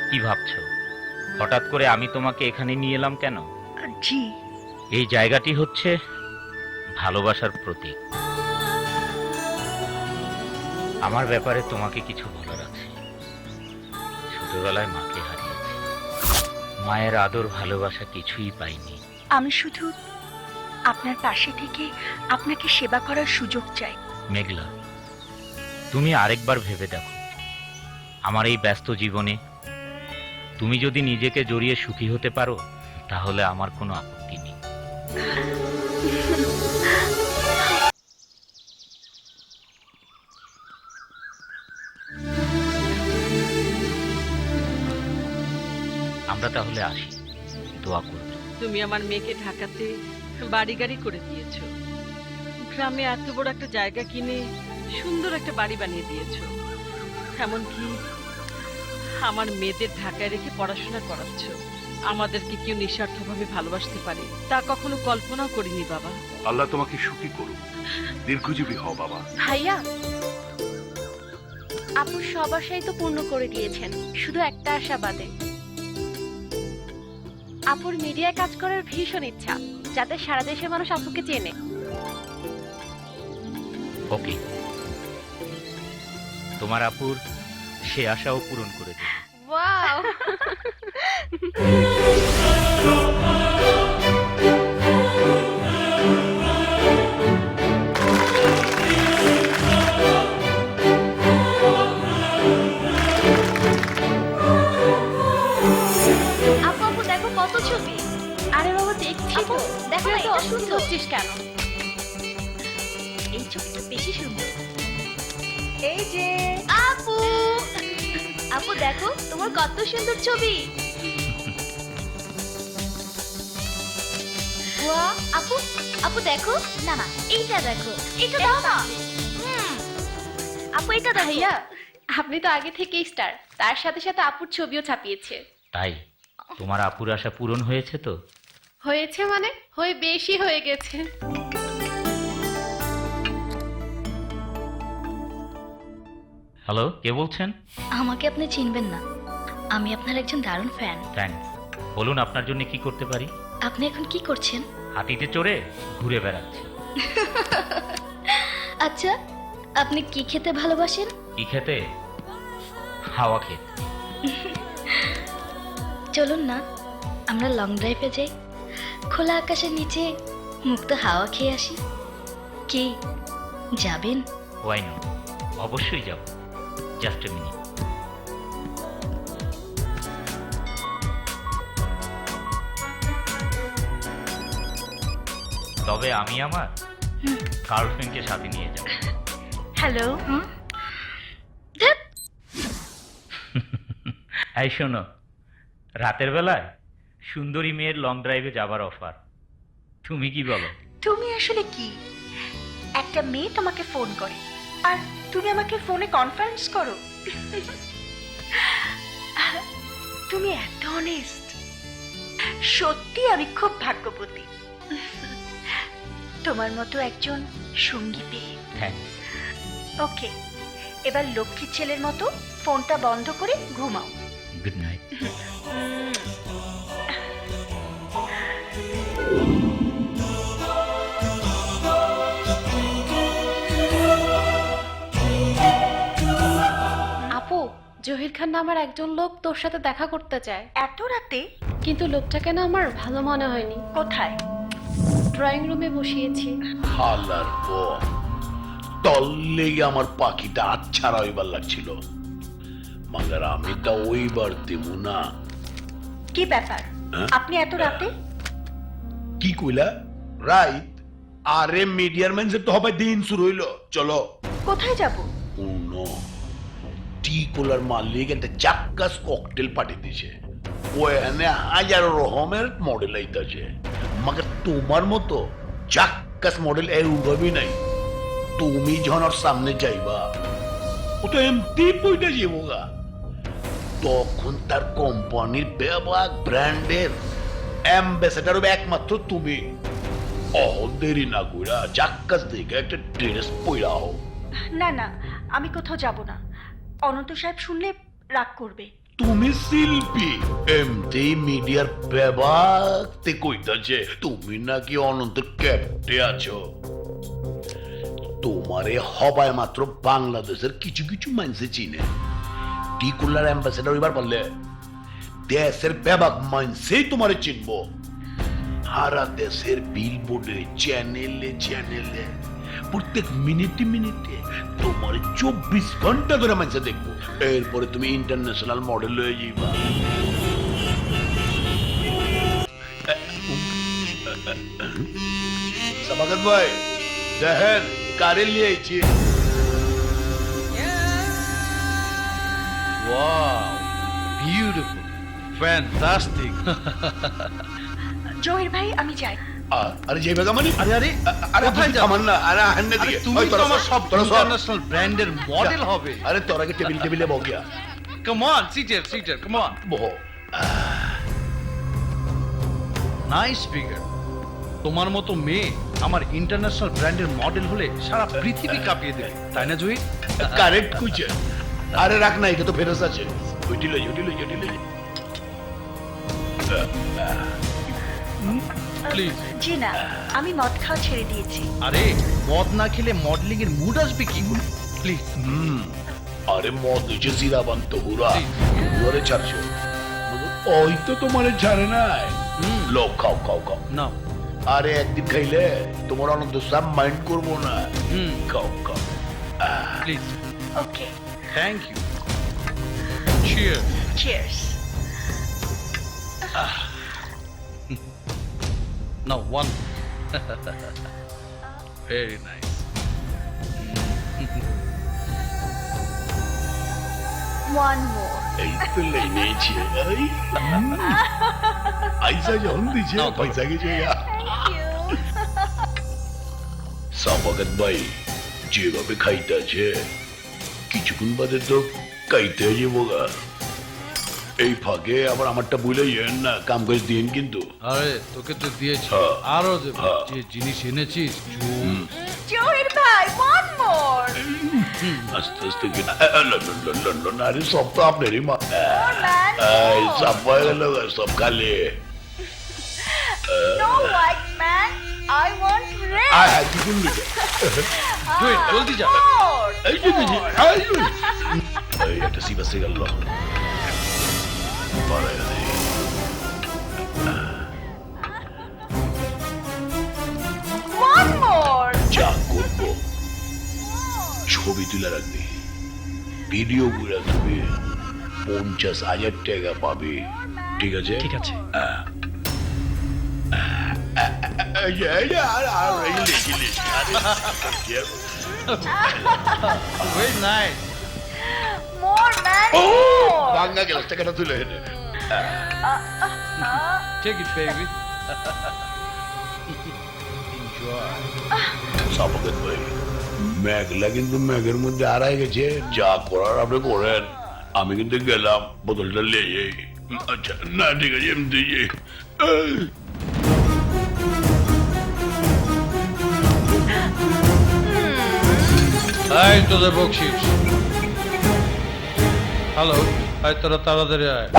কি ভাবছো? হঠাৎ করে আমি তোমাকে এখানে নিয়ে এলাম কেন? জি, এই জায়গাটি হচ্ছে ভালোবাসার প্রতীক। আমার ব্যাপারে তোমাকে কিছু বলার আছে। ছোটবেলায় মাকে হারিয়েছি, মায়ের আদর ভালোবাসা কিছুই পাইনি। আমি শুধু আপনার পাশে থেকে আপনাকে সেবা করার সুযোগ চাই। মেঘলা, তুমি আরেকবার ভেবে দেখো, আমার এই ব্যস্ত জীবনে তুমি যদি নিজেকে জড়িয়ে সুখী হতে পারো, তাহলে আমার কোনো আপত্তি নেই। আমরা তাহলে আসি, দোয়া করবে। তুমি আমার মেয়েকে ঢাকাতে বাড়ি গাড়ি করে দিয়েছো, গ্রামে এত বড় একটা জায়গা কিনে সুন্দর একটা বাড়ি বানিয়ে দিয়েছো, এমনকি আমার মেয়েদের ঢাকায় রেখে পড়াশোনা করাচ্ছ। আমাদেরকে কেউ নিঃস্বার্থভাবে ভালোবাসতে পারে তা কখনো কল্পনাও করিনি বাবা। আল্লাহ তোমাকে সুখী করুক, দীর্ঘজীবী হও বাবা। ভাইয়া, আপুর সব আশাই তো পূর্ণ করে দিয়েছেন, শুধু একটা আশা বাদে। আপুর মিডিয়ায় কাজ করার ভীষণ ইচ্ছা, যাতে সারা দেশের মানুষ আপুকে চেনে। ওকে, তোমার আপুর সে আশাও পূরণ করে দেবে। ওয়াও! আপু আপু দেখো কত ছবি। আরে বাবা দেখছি তো, দেখো এত অসুস্থ হচ্ছিস কেন? এই ছবিটা বেশি সুন্দর। এই যে আপু, আপু দেখো তোমার কত সুন্দর ছবি। ওয়া আপু, আপু দেখো না না, এইটা দেখো, এটা দাও না। আপু এটা দেখো। ভাইয়া, আপনি তো আগে থেকেই স্টার, তার সাথে সাথে আপুর ছবিও ছাপিয়েছে। তাই তোমার আপুর আশা পূরণ হয়েছে তো? হয়েছে মানে হয়ে বেশি হয়ে গেছে। হ্যালো, কে বলছেন? আমাকে আপনি চিনবেন না, আমি আপনার একজন দারুণ ফ্যান। থ্যাঙ্কস। বলুন আপনার জন্য কি করতে পারি? আপনি এখন কি করছেন? হাতিতে চড়ে ঘুরে বেড়াচ্ছি। আচ্ছা, আপনি কি খেতে ভালোবাসেন? কি খেতে? হাওয়া খেতে। চলুন না, আমরা লং ড্রাইভে যাই, খোলা আকাশের নিচে মুক্ত হাওয়া খেয়ে আসি। কি যাবেন? ওয়াই নট, অবশ্যই যাব। Just a minute. তবে আমি আমার গার্লফ্রেন্ডকে সাথে নিয়ে যাব। হ্যালো। এই শোনো, রাতের বেলায় সুন্দরী মেয়ের লং ড্রাইভে যাবার অফার, তুমি কি বলো? তুমি আসলে কি? একটা মেয়ে তোমাকে ফোন করে আর তুমি আমাকে ফোনে কনফারেন্স করো? তুমি এত অনেস্ট, সত্যি আমি খুব ভাগ্যবতী তোমার মতো একজন সঙ্গী পেয়ে। থ্যাংকস। ওকে, এবার লক্ষ্মীর ছেলের মতো ফোনটা বন্ধ করে ঘুমাও। Good night. আপু, জহির খান নামের একজন লোক তোর সাথে দেখা করতে চায়। এত রাতে? কিন্তু লোকটাকে না আমার ভালো মনে হয়নি। কোথায়? ড্রয়িং রুমে বসিয়েছি। হালার পো, তোর লেগে আমার পাখিটা আচ্ছাড়া হইবার লাগছিল, মাগার আমি তা ওইবার দেবো না। কি ব্যাপার, হ্যাঁ? আপনি এত রাতে? কি কইলা? রাইট? আরে মিডিয়ার ম্যানসের তো হবে দিন শুরু হইলো, চলো। কোথায় যাব? উনো টি কোলার মালিক একটা চাক্কাস ককটেল পাঠিয়ে দিছে, ও এখানে হাজার রকমের মডেল আইতাছে, মাকে তোমার মতো চাক্কাস মডেল এর উঠবি নাই। তুমি যখন ওর সামনে যাইবা, ও তো এমতি পইটা যাবো, তখন তার কোম্পানির ব্যাপক ব্র্যান্ডের অ্যাম্বাসেডার হবে একমাত্র তুমি। দেরি না কইরা চাক্কাস দেখে একটা ড্রেস পইরা হোক। না না, আমি কোথাও যাব না, অনন্ত সাহেব শুনলে রাগ করবে। তুমি শিল্পী, এমতি মিডিয়ার ব্যাপারতে কইতাছে তুমি নাকি অনন্তর ক্যাপ্টে আছো। তোমারে হবায় মাত্র বাংলাদেশের কিছু কিছু মানুষে চিনে, টিকুলার অ্যাম্বাসেডার হইবার পারলে দেশের ব্যাপক মানুষেই তোমারে চিনবো। সারা দেশের বিলবোর্ডে, চ্যানেলে চ্যানেলে, প্রত্যেক মিনিটে মিনিটে তোমার 24 ঘন্টা ধরে মানুষ দেখবো। এরপরে তুমি ইন্টারন্যাশনাল মডেল হয়ে যাইবা। সাবাকাত ভাই, দেখেন কারে লিয়ে আইছি। Wow, beautiful, fantastic. জহির ভাই, আমি যাই। আরে যে বেগা মানে, আরে আরে আরে কোথায় যাও? আমার না, আরে হান্নে আরে দিকে তুমি তো আমার সব ইন্টারন্যাশনাল ব্র্যান্ডের মডেল হবে। আরে তোরা কি টেবিল টেবিলে বগিয়া কাম অন, সিটার সিটার, কাম অন। বহ। Nice figure. তোমার মতো মেয়ে আমার ইন্টারন্যাশনাল ব্র্যান্ডের মডেল হলে সারা পৃথিবী কাঁপিয়ে দেবে, তাই না জয়ী? কারেক্ট কইছে। আরে রাখ না, এটা তো ফেরত আছে। ওইটিলে ওইটিলে ওইটিলে। প্লিজ। জি না, আমি মদ খাওয়া ছেড়ে দিয়েছি। আরে মদ না খেলে মডেলিং এর মুড আসবে কি করে? প্লিজ। আরে মদ হইছে জিরাবান তো হুরা, ঘরে ছাড়ছো। ওই তো তোমারে ছাড়ে নাই। লোক খাও খাও খাও না। আরে একদিন খাইলে তোমার আনন্দ সব মাইন্ড করবো না। খাও খাও please. Okay, thank you. Cheers. Cheers. No, one. Very nice. One more. এই তো লেগেছে। আইসা যখন দিছে পয়সা গেছে। সাবাকাত ভাই যেভাবে খাইতেছে কিছুক্ষণ বাদে তো খাইতে যাবো গা। এই ফাঁকে আবার আমারটা ভুলে যেন না, কাম করে দিন কিন্তু। আরে তোকে তো দিয়েছি, আরো দেবো। যে জিনিস এনেছিস জহির ভাই, one more. আস্তে আস্তে আরে সব তো আপনারই মা। man, সব হয়ে গেল, সব খালি। No white man, I want red. হ্যাঁ কি করলি? জলদি যা। More. এই যে এই একটা সিবা সে গেল। One more. যা করবো ছবি তুলে রাখবি। ভিডিও করে তুমি 50,000 টাকা পাবে, ঠিক আছে? ঠিক আছে। Very nice. More man. Bangla গেল টাকাটা তুলে এনে Take it, baby. Enjoy. সাপোকেট ভাই, মেঘলা কিন্তু মেঘের মধ্যে হারাই গেছে। যা করার আপনি করেন, আমি কিন্তু গেলাম বোতলটা নিয়ে। আচ্ছা না, ঠিক আছে, এমনি এই তোদের বকশিস। হ্যালো, এই তোরা তাড়াতাড়ি আয়।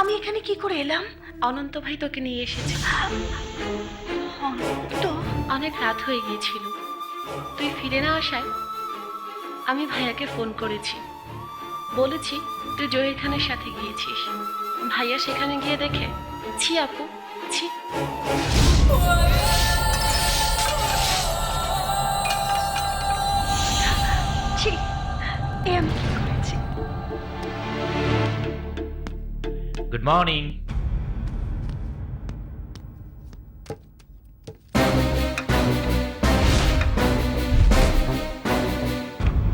আমি এখানে কি করে এলাম? অনন্ত ভাই তোকে নিয়ে এসেছে। অনন্ত? অনেক রাত হয়ে গিয়েছিল, তুই ফিরে না আসায় আমি ভাইয়াকে ফোন করেছি, বলেছি তুই জহির খানের সাথে গিয়েছিস। ভাইয়া সেখানে গিয়ে দেখে, ছি আপু ছি। ছি, এ আমি কি করেছি? Good morning.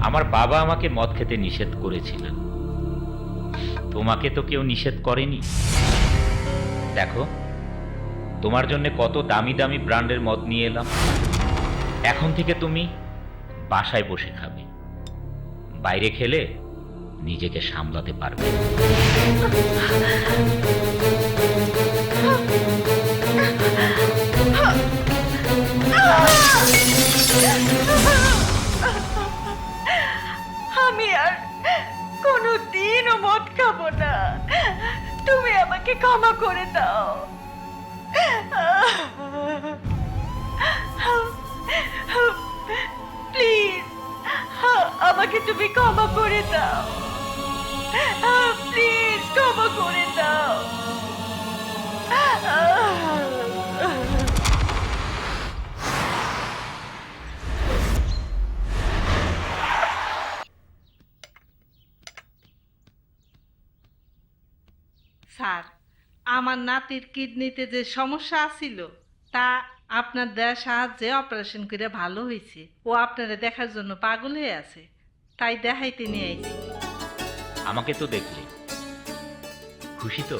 আমার বাবা আমাকে মদ খেতে নিষেধ করেছিলেন, তোমাকে তো কেউ নিষেধ করেনি। দেখো, তোমার জন্য কত দামি দামি ব্র্যান্ডের মদ নিয়ে এলাম। এখন থেকে তুমি বাসায় বসে খাবে, বাইরে খেলে নিজেকে সামলাতে পারবে। আমি আর কোনোদিনও মদ খাবো না, তুমি আমাকে ক্ষমা করে দাও। প্লিজ আমাকে তুমি ক্ষমা করে দাও, প্লিজ ক্ষমা করে দাও। স্যার, আমার নাতির কিডনিতে যে সমস্যা আছিল তা আপনার দেওয়ার সাহায্যে অপারেশন করে ভালো হয়েছে। ও আপনারা দেখার জন্য পাগল হয়ে আছে, তাই দেখাইতে নিয়ে আইছি। আমাকে তো দেখলে খুশি তো?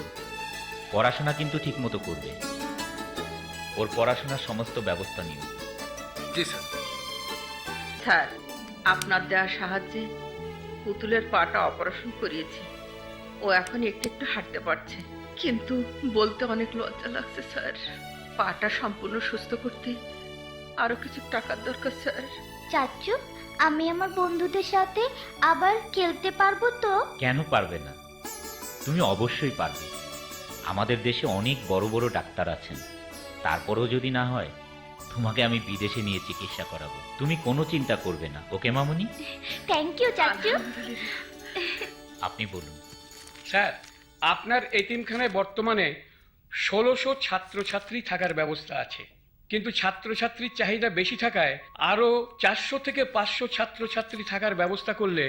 পড়াশোনা কিন্তু ঠিক মতো করবে, ওর পড়াশোনার সমস্ত ব্যবস্থা নিও। জি স্যার। স্যার, আপনার দেওয়ার সাহায্যে পুতুলের পাটা অপারেশন করিয়েছি, ও এখন একটু একটু হাঁটতে পারছে, কিন্তু বলতে অনেক লজ্জা লাগছে স্যার। পাটা সম্পূর্ণ সুস্থ করতে আরো কিছু টাকার দরকার স্যার। চাচু, আমি আমার বন্ধুদের সাথে আবার খেলতে পারবো তো? কেন পারবে না? তুমি অবশ্যই পারবে। আমাদের দেশে অনেক বড় বড় ডাক্তার আছেন, তারপরেও যদি না হয় তোমাকে আমি বিদেশে নিয়ে চিকিৎসা করাবো। তুমি কোনো চিন্তা করবে না, ওকে মামুনি? থ্যাংক ইউ চাচু। আপনি বলুন। স্যার, আপনার এতিমখানায় বর্তমানে ১৬০০ ছাত্রছাত্রী থাকার ব্যবস্থা আছে, কিন্তু ছাত্রছাত্রীর চাহিদা বেশি থাকায় আরও ৪০০ থেকে ৫০০ ছাত্রছাত্রী থাকার ব্যবস্থা করলে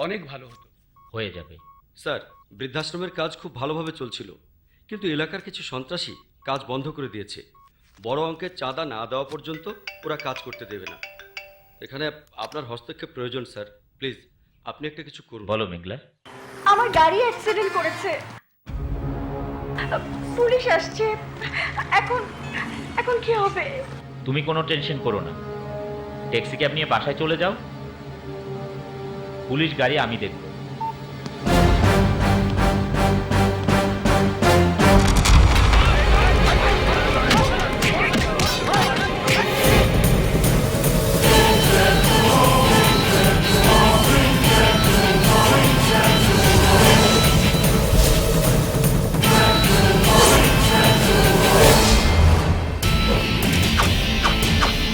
অনেক ভালো হতো। হয়ে যাবে। স্যার, বৃদ্ধাশ্রমের কাজ খুব ভালোভাবে চলছিল, কিন্তু এলাকার কিছু সন্ত্রাসী কাজ বন্ধ করে দিয়েছে। বড় অঙ্কের চাঁদা না দেওয়া পর্যন্ত ওরা কাজ করতে দেবে না। এখানে আপনার হস্তক্ষেপ প্রয়োজন স্যার, প্লিজ আপনি একটা কিছু করুন। বলো মেঘলা। আমার গাড়ি অ্যাক্সিডেন্ট করেছে, পুলিশ আসছে, এখন এখন কি হবে? তুমি কোনো টেনশন করো না, ট্যাক্সি ক্যাব নিয়ে বাসায় চলে যাও, পুলিশ গাড়ি আমি দেখব।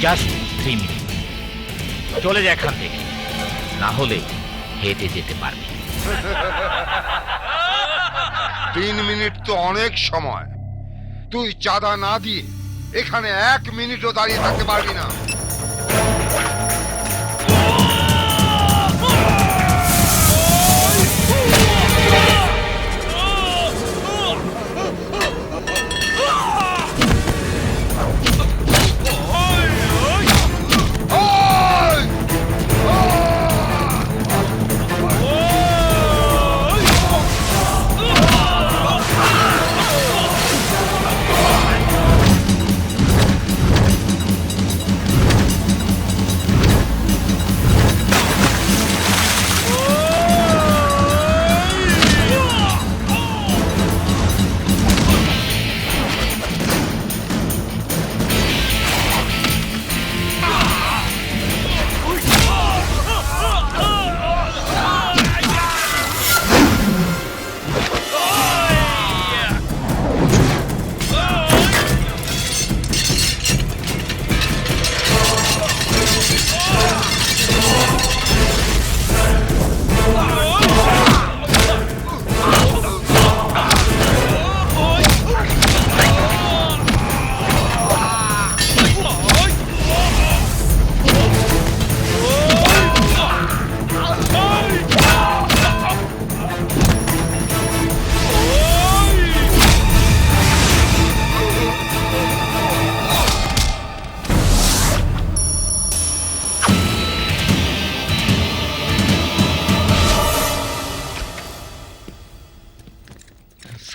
জাস্ট 3 মিনিট, চলে যায় এখান থেকে, না হলে হেঁটে যেতে পারবে। 3 মিনিট তো অনেক সময়। তুই চাঁদা না দিয়ে এখানে 1 মিনিটও দাঁড়িয়ে থাকতে পারবি না।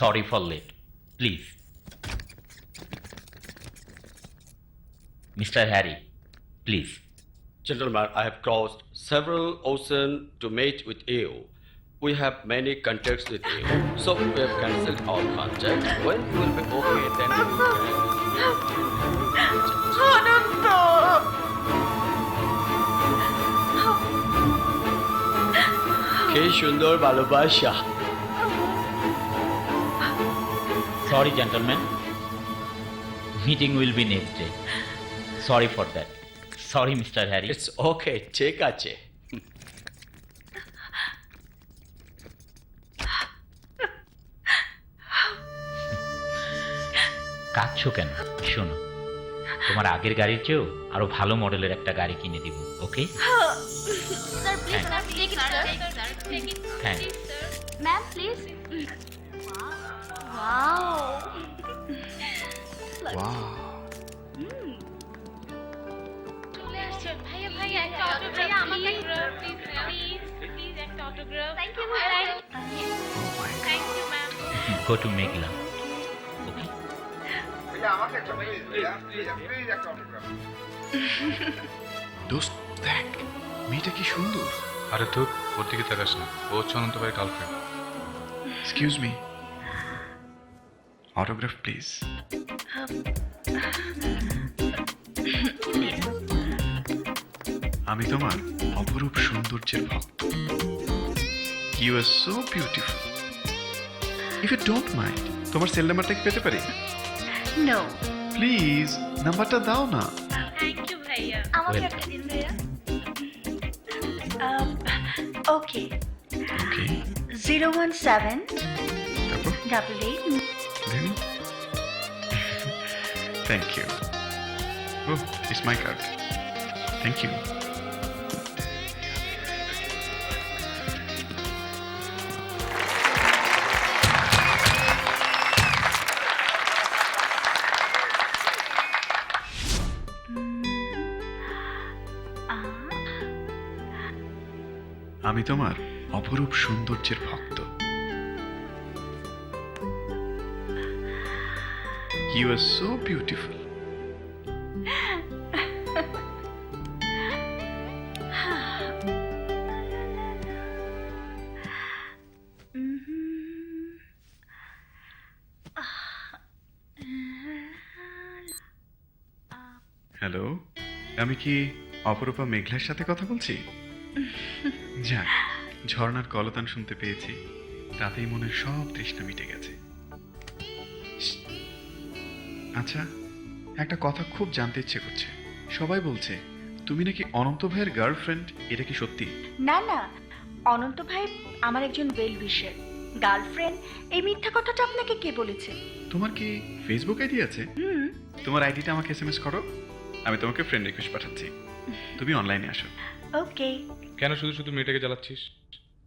Sorry for late. Please. Mr. Harry, please. Gentlemen, I have crossed several oceans to meet with you. We have many contacts with you, so we have cancelled all contact. When you will be okay, then we Ananda, can. কি সুন্দর ভালোবাসা। Sorry, gentlemen. Meeting will be next day. Sorry for that. Sorry, Mr. Harry. It's okay, ঠিক আছে। কাঁদছো কেন? শোনো, তোমার আগের গাড়ির চেয়েও আরো ভালো মডেলের একটা গাড়ি কিনে দিব, okay? Sir please take it sir, হ্যাঁ। Ma'am please. ওয়াও, চলে আসছে ভাইয়া, ভাইয়া একটা অটোগ্রাফ, আমাকে প্লিজ একটা autograph. Thank you ma'am. Thank you ma'am. Go to Meghla. Okay? দোস্ত দেখ, মেয়েটা কি সুন্দর। আরে তো ওর দিকে তাকাস না, ও হচ্ছে অনন্ত ভাইয়ের girlfriend. Excuse me, autograph please. আমি তোমার অপরূপ সৌন্দর্যের ভক্ত। You are so beautiful. If you don't mind, তোমার সেল নাম্বারটা কি পেতে পারি? নো, প্লিজ নাম্বারটা দাও না। থ্যাংক ইউ ভাইয়া। আমাকে একটা দিন ভাইয়া। ওকে, ওকে 017 তারপর 88 then thank you. Oh it's my card, thank you. আমি তোমার অপরূপ সৌন্দর্যের ভক্ত। You are so beautiful. Hello, আমি কি অপরূপা মেঘলার সাথে কথা বলছি? যাক, ঝর্ণার কলতান শুনতে পেয়েছি, তাতেই মনের সব তৃষ্ণা মিটে গেছে। আচ্ছা, একটা কথা খুব জানতে ইচ্ছে করছে। সবাই বলছে তুমি নাকি অনন্ত ভাইয়ের গার্লফ্রেন্ড, এটা কি সত্যি? না না, অনন্ত ভাই আমার একজন ওয়েল উইশার। গার্লফ্রেন্ড এই মিথ্যা কথাটা আপনাকে কে বলেছে? তোমার কি ফেসবুক আইডি আছে? তোমার আইডিটা আমাকে এসএমএস করো, আমি তোমাকে ফ্রেন্ড রিকোয়েস্ট পাঠাচ্ছি। তুমি অনলাইনে আসো। ওকে। কেন শুধু শুধু মেয়েটাকে জ্বালাচ্ছিস?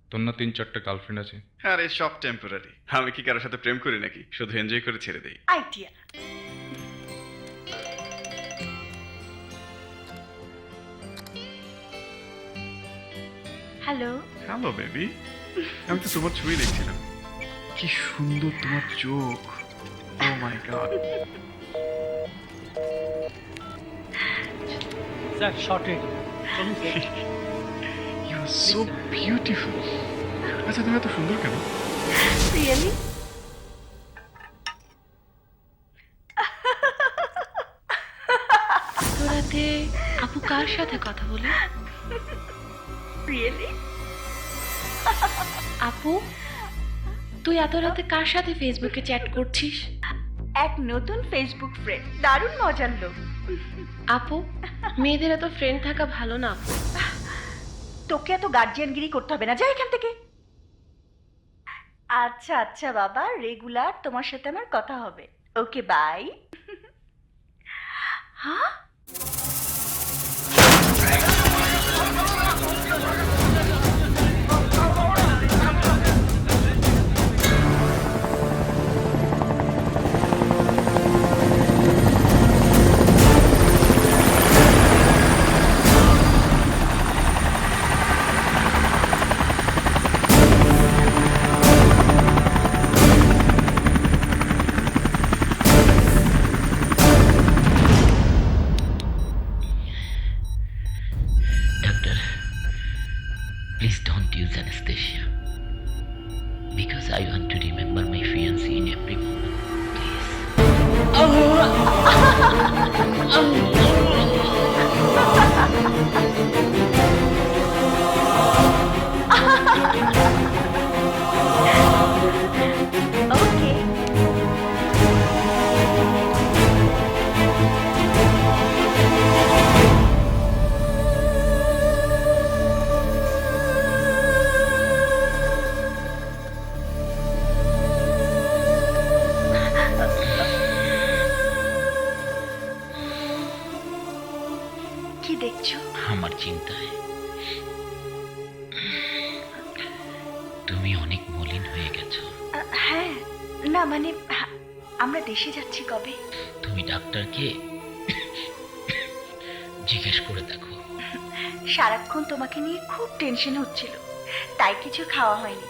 তোর না 3-4টা গার্লফ্রেন্ড আছে। আরে সব টেম্পোরারি, আমি কি কারোর সাথে প্রেম করি নাকি? শুধু এনজয় করে ছেড়ে দেই। আইডিয়া। হ্যালো। হ্যালো বেবি, আমি তো তোমার ছবি দেখছিলাম। কি সুন্দর তোমার চোখ, ও মাই গড। স্যার শর্টে ইউ আর সো বিউটিফুল। আচ্ছা, তুমি এত সুন্দর কেন? রিয়েলি? রাতে আপু কার সাথে কথা বলে? রিয়েলি? আপু, তুই এত রাতে কার সাথে ফেসবুকে চ্যাট করছিস? এক নতুন ফেসবুক ফ্রেন্ড, দারুণ মজার লোক। আপু, মেয়েদের এত ফ্রেন্ড থাকা ভালো না আপু। তোকে এত গার্জিয়ানগিরি করতে হবে না, যা এখান থেকে। আচ্ছা আচ্ছা বাবা, রেগুলার তোমার সাথে আমার কথা হবে। Okay bye. হ্যাঁ, Doctor, please don't use anesthesia. Because I want to remember my fiancé in every moment. Please. ওকে। কি দেখছো? আমার চিন্তায় তুমি অনেক মলিন হয়ে গেছো। হ্যাঁ, না মানে আমরা দেশে যাচ্ছি কবে? তুমি ডাক্তারকে জিজ্ঞেস করে দেখো। সারাক্ষণ তোমাকে নিয়ে খুব টেনশন হচ্ছিল, তাই কিছু খাওয়া হয়নি।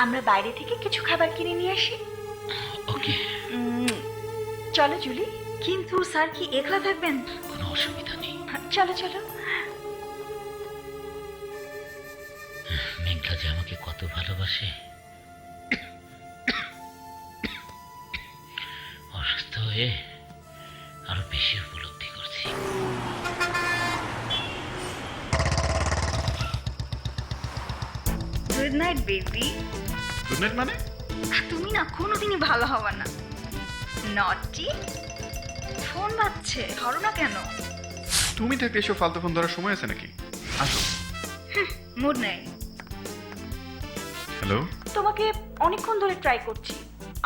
আমরা বাইরে থেকে কিছু খাবার কিনে নিয়ে আসি। ওকে। চলো জুলি। কিন্তু স্যার কি একলা থাকবেন? কোনো অসুবিধা নেই। চলো চলো। মেঘলা যে আমাকে কত ভালোবাসে, অসুস্থ হয়ে আরো বেশি উপলব্ধি করছি। Good night baby. Good night মানে? তুমি না কোনোদিনই ভালো হবে না। নটি। ফোন বাজছে, ধরো না কেন? তুমি থাকতে এসব ফালতু ফোন ধরার সময় আছে নাকি? আসো। মুড নেই। হ্যালো, তোমাকে অনেকক্ষণ ধরে ট্রাই করছি,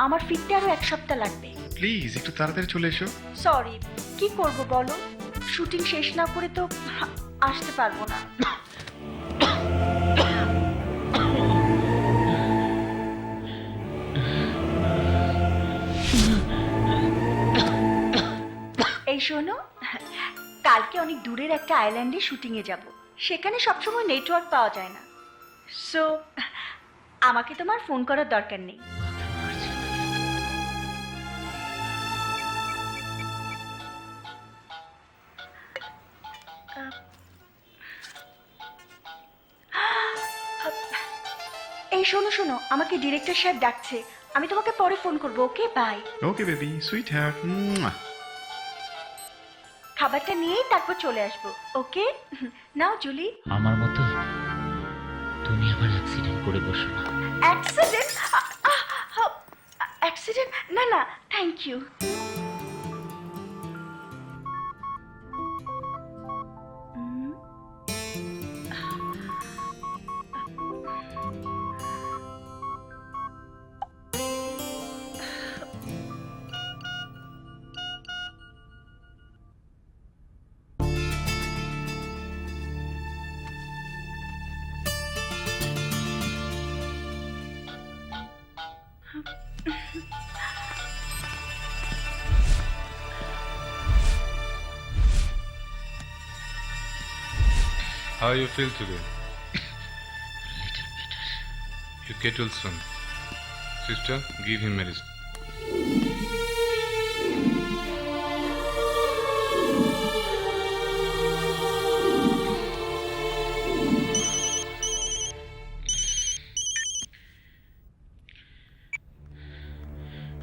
আমার ফিরতে আরো 1 সপ্তাহ লাগবে। প্লিজ একটু তাড়াতাড়ি চলে এসো। সরি, কি করব বলো, শুটিং শেষ না করে তো আসতে পারবো না। এই শোনো, কালকে অনেক দূরের একটা আইল্যান্ডে শুটিং এ যাব, সেখানে সবসময় নেটওয়ার্ক পাওয়া যায় না, সো আমাকে তোমার ফোন করার দরকার নেই। এই শোনো শোনো, আমাকে ডিরেক্টর সাহেব ডাকছে, আমি তোমাকে পরে ফোন করবো। Okay, bye. Okay baby, sweetheart. খাবারটা নিয়েই তারপর চলে আসবো। Okay, now Julie. আমার মতো তুমি আবার অ্যাক্সিডেন্ট করে বসো না। অ্যাক্সিডেন্ট? অ্যাক্সিডেন্ট? না না, thank you. How you feel today? Little better. You get well soon. Sister, give him medicine.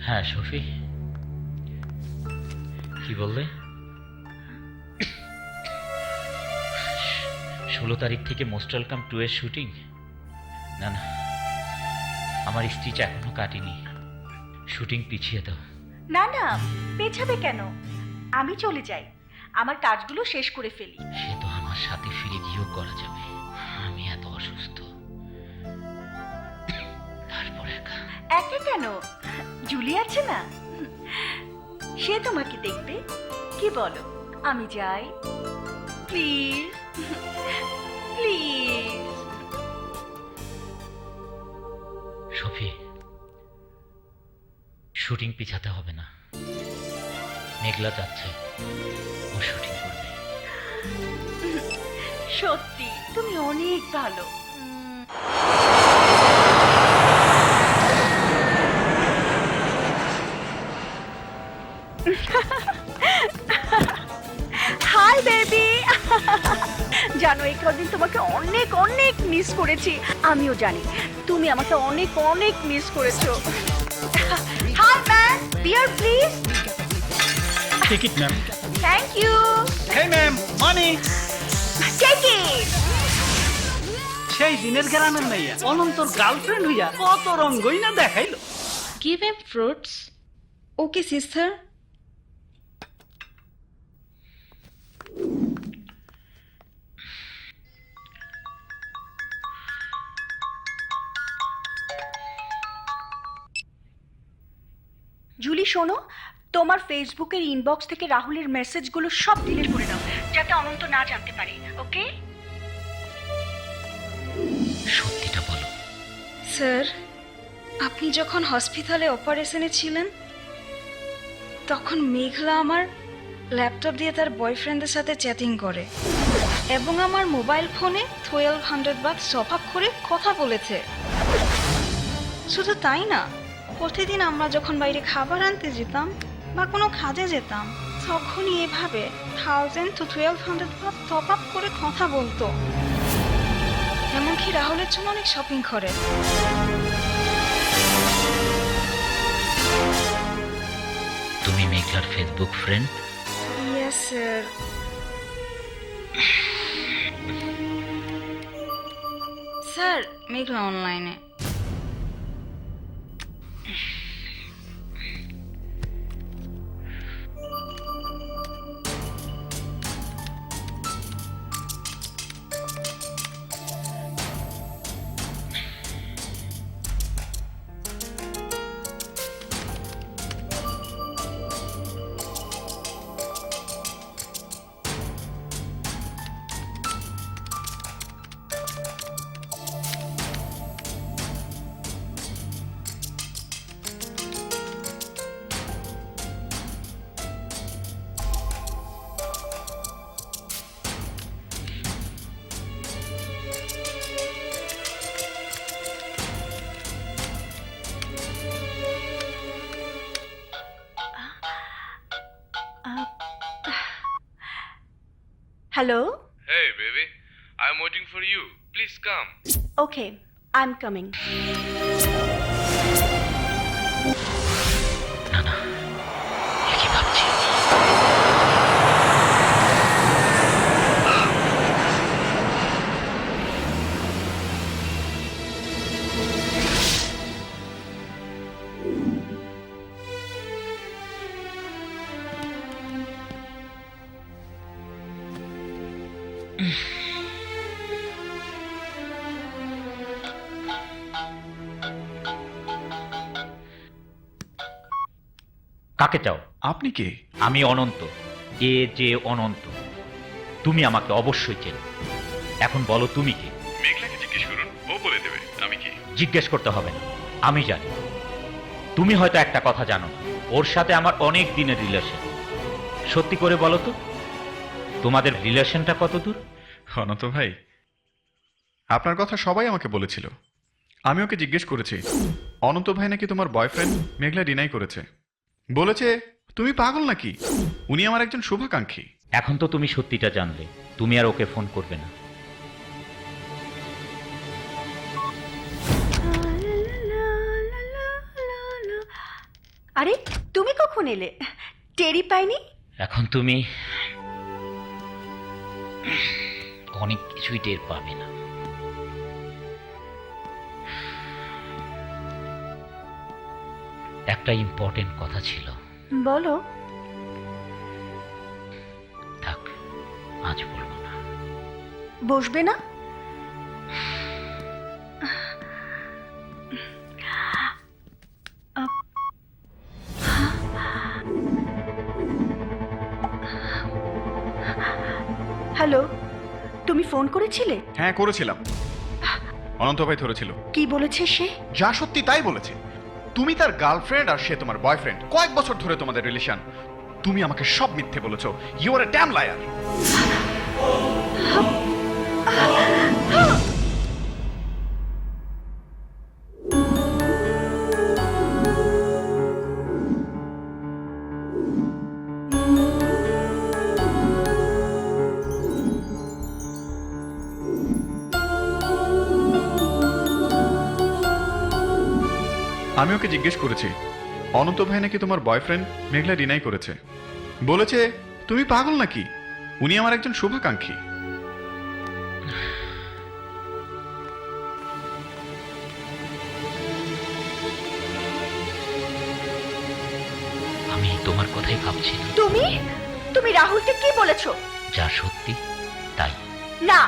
হ্যাঁ শফি, কি বললে? 16 তারিখ থেকে মোস্ট ওয়েলকাম 2 এর শুটিং? না না, আমার স্টিচ এখনো কাটিনি, শুটিং পিছিয়ে দাও। না না, পেছাবে কেন, আমি চলে যাই, আমার কাজগুলো শেষ করে ফেলি। সে তো আমার সাথে ফিরে গিয়েও করা যাবে, আমি এত অসুস্থ। তারপর একা একা কেন, জুলি আছে না, সে তোমাকে দেখবে। কি বলো, আমি যাই? Please please. শফি, শুটিং পিছাতে হবে না, মেঘলা যাচ্ছে, ও শুটিং করবে। সত্যি তুমি অনেক ভালো। Hi baby. জানো, এই কদিন তোমাকে অনেক অনেক মিস করেছি। আমিও জানি তুমি আমাকে অনেক অনেক মিস করেছো। Hi ma'am, beer please. Take it ma'am. Thank you. Hey ma'am, money. Take it. সেই দিনের গ্রামের মেয়ে অনন্তর গার্লফ্রেন্ড হইয়া কত রঙ্গই না দেখাইলো। Give him fruits. ওকে সিস্টার। জুলি শোনো, তোমার ফেসবুকের ইনবক্স থেকে রাহুলের মেসেজগুলো সব ডিলিট করে দাও, যাতে অনন্ত না জানতে পারে। ওকে? সত্যিটা বলো। স্যার, আপনি যখন হসপিটালে অপারেশনে ছিলেন তখন মেঘলা আমার ল্যাপটপ দিয়ে তার বয়ফ্রেন্ডের সাথে চ্যাটিং করে এবং আমার মোবাইল ফোনে 1200 বার সফ আপ করে কথা বলেছে। শুধু তাই না, প্রতিদিন আমরা যখন বাইরে খাবার আনতে যেতাম বা কোনো কাজে যেতাম তখনই এভাবে 1000 to 1200 বার টপ আপ করে কথা বলতো। এমনকি রাহুলের জন্য অনেক শপিং করে। তুমি মেঘলার Facebook friend? Yes sir. Sir, Meghla অনলাইনে। Hello Hey baby, I'm waiting for you. Please come. Okay I am coming. না না, এ কি ভাবছি? কাকে চাও? আপনি কে? আমি অনন্ত, এ যে অনন্ত। তুমি আমাকে অবশ্যই চেনো। এখন বলো তুমি কে? মেঘলাকে জিজ্ঞেস করুন, ও বলে দেবে আমি কে। জিজ্ঞেস করতে হবে না, আমি জানি। তুমি হয়তো একটা কথা জানো না, ওর সাথে আমার অনেক দিনের রিলেশন। সত্যি করে বলো তো, তোমাদের রিলেশনটা কত দূর? অনন্ত ভাই, আপনার কথা সবাই আমাকে বলেছিল। আমি ওকে জিজ্ঞেস করেছি, অনন্ত ভাই নাকি তোমার বয়ফ্রেন্ড। মেঘলা ডিনাই করেছে, বলেছে তুমি পাগল নাকি, উনি আমার একজন শুভাকাঙ্ক্ষী। এখন তো তুমি সত্যিটা জানলে, তুমি আর ওকে ফোন করবে না। আরে তুমি কখন এলে? টেরি পাইনি। এখন তুমি অনেক কিছুই টের পাবে না। একটা ইম্পর্টেন্ট কথা ছিল। বলো। থাক, আজ বলবো না। বসবে না? হ্যালো, তুমি ফোন করেছিলে? হ্যাঁ করেছিলাম, অনন্ত ভাই ধরেছিল। কি বলেছে সে? যা সত্যি তাই বলেছে। তুমি তার গার্লফ্রেন্ড আর সে তোমার বয়ফ্রেন্ড। কয়েক বছর ধরে তোমাদের রিলেশন। তুমি আমাকে সব মিথ্যে বলেছো। You are a damn liar. আমি ওকে জিজ্ঞেস করেছি, অনন্ত ভাই নাকি তোমার বয়ফ্রেন্ড। মেঘলা ডিনাই করেছে, বলেছে তুমি পাগল নাকি, উনি আমার একজন শুভাকাঙ্ক্ষী। আমি তোমার কথাই ভাবছি। তুমি তুমি রাহুলকে কি বলেছো? যা সত্যি তাই। না,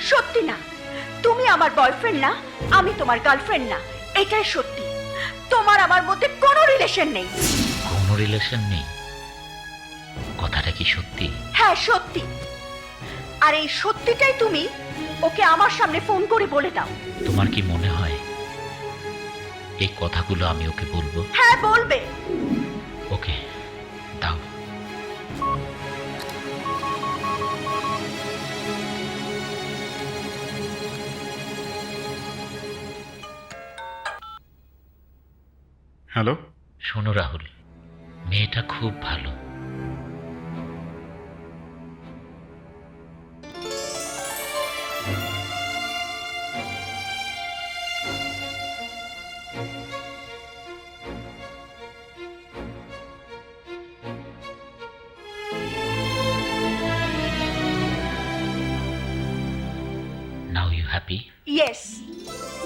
সত্যি না। তুমি আমার বয়ফ্রেন্ড না, আমি তোমার গার্লফ্রেন্ড না, এটাই সত্যি। তোমার আমার মধ্যে কোনো রিলেশন নেই। কোনো রিলেশন নেই? কথাটা কি সত্যি? হ্যাঁ সত্যি। আর এই সত্যিটাই তুমি ওকে আমার সামনে ফোন করে বলে দাও। তোমার কি মনে হয় এই কথাগুলো আমি ওকে বলবো? হ্যাঁ বলবে। ওকে দাও। হ্যালো। শোনো রাহুল, মেয়েটা খুব ভালো। Now you happy? Yes,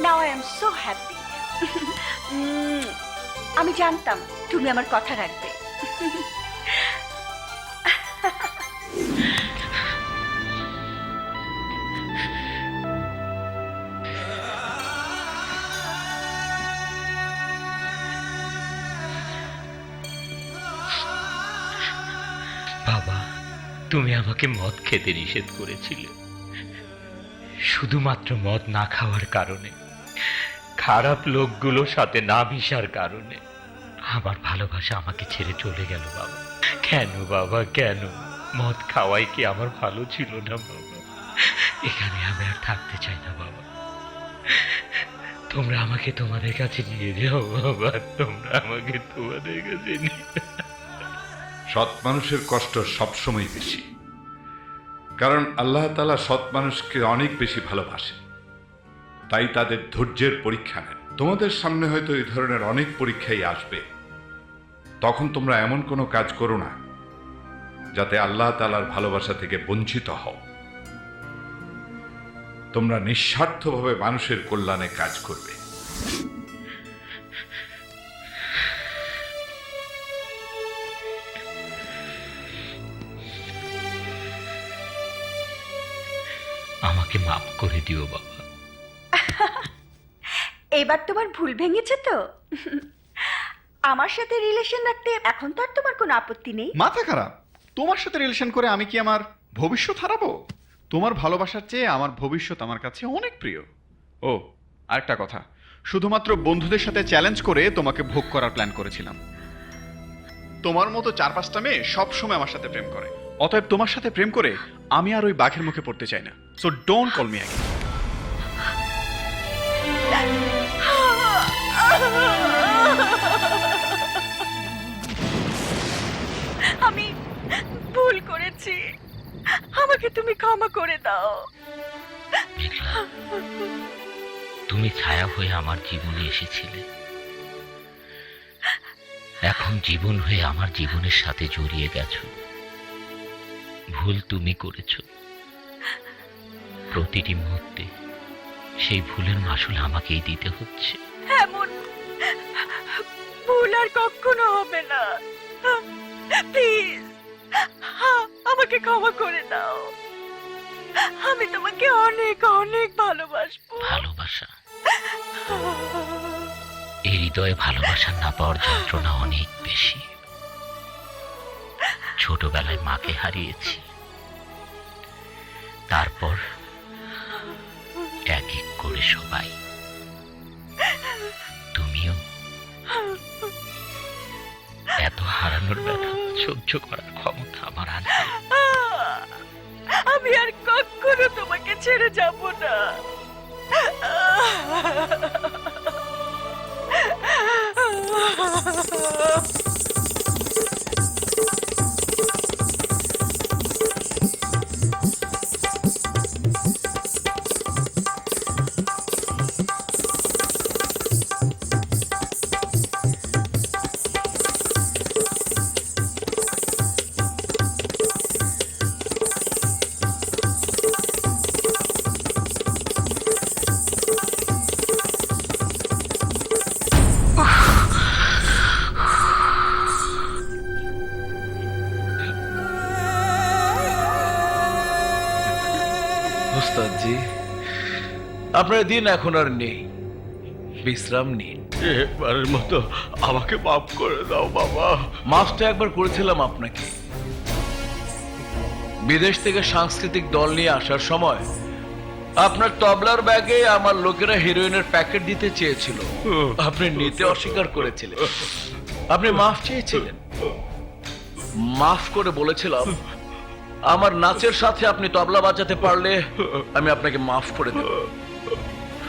now I am so happy. আমি জানতাম তুমি আমার কথা রাখবে। বাবা, তুমি আমাকে মদ খেতে নিষেধ করেছিলে, শুধুমাত্র মদ না খাওয়ার কারণে, খারাপ লোকগুলোর সাথে না মিশার কারণে। আমার ভালোবাসা আমাকে ছেড়ে চলে গেল বাবা। কেন বাবা, কেন? মদ খাওয়াই কি আমার ভালো ছিল না বাবা? এখানে আমি আর থাকতে চাই না বাবা। তোমরা আমাকে তোমাদের কাছে নিয়ে যাও বাবা, তোমরা আমাকে তোমাদের কাছে নিয়ে। সৎ মানুষের কষ্ট সবসময় বেশি, কারণ আল্লাহ তাআলা সৎ মানুষকে অনেক বেশি ভালোবাসে, তাই তাদের ধৈর্যের পরীক্ষা নেন। তোমাদের সামনে হয়তো এই ধরনের অনেক পরীক্ষাই আসবে, তখন তোমরা এমন কোনো কাজ করো না যাতে আল্লাহ তাআলার ভালোবাসা থেকে বঞ্চিত হও। তোমরা নিঃস্বার্থভাবে মানুষের কল্যাণে কাজ করবে। আমাকে মাফ করে দিও বাবা। এবার তোমার ভুল ভেঙেছে তো? আমার সাথে রিলেশন রাখতে এখন তো আর তোমার কোনো আপত্তি নেই? মাথা খারাপ, তোমার সাথে রিলেশন করে আমি কি আমার ভবিষ্যৎ হারাবো? তোমার ভালোবাসার চেয়ে আমার ভবিষ্যৎ আমার কাছে অনেক প্রিয়। ও আরেকটা কথা, শুধুমাত্র বন্ধুদের সাথে চ্যালেঞ্জ করে তোমাকে ভোগ করার প্ল্যান করেছিলাম। তোমার মতো 4-5টা মেয়ে সবসময় আমার সাথে প্রেম করে, অতএব তোমার সাথে প্রেম করে আমি আর ওই বাঘের মুখে পড়তে চাই না। So don't call me again. আমি ভুল করেছি, আমাকে তুমি ক্ষমা করে দাও। তুমি ছায়া হয়ে আমার জীবনে এসেছিলে, এখন জীবন হয়ে আমার জীবনের সাথে জড়িয়ে গেছো। ভুল তুমি করেছো, প্রতিটি মুহূর্তে সেই ভুলের মাসুল আমাকেই দিতে হচ্ছে। এমন ভুল আর কখনো হবে না, প্লিজ আমাকে ক্ষমা করে দাও। আমি তোমাকে অনেক অনেক ভালোবাসবো। ভালোবাসা, এই হৃদয়ে ভালোবাসা না পাওয়ার যন্ত্রণা অনেক বেশি। ছোটবেলায় মাকে হারিয়েছি, তারপর এক এক করে সবাই। তুমিও এত হারানোর ব্যথা সহ্য করার ক্ষমতা আমার আর নেই। আমি আর কখনো তোমাকে ছেড়ে যাব না। ওস্তাদজি, আপনার দিন এখন আর নেই, বিশ্রাম নিন। এবারের মতো আমাকে মাফ করে দাও বাবা। মাফটা একবার করেছিলাম আপনাকে, বিদেশ থেকে সাংস্কৃতিক দল নিয়ে আসার সময় আপনার তবলার ব্যাগে আমার লোকেরা হেরোইনের প্যাকেট দিতে চেয়েছিল, আপনি নিতে অস্বীকার করেছিলেন। আপনি মাফ চেয়েছিলেন, মাফ করে বলেছিলাম আমার নাচের সাথে আপনি তবলা বাজাতে পারলে আমি আপনাকে মাফ করে দেব।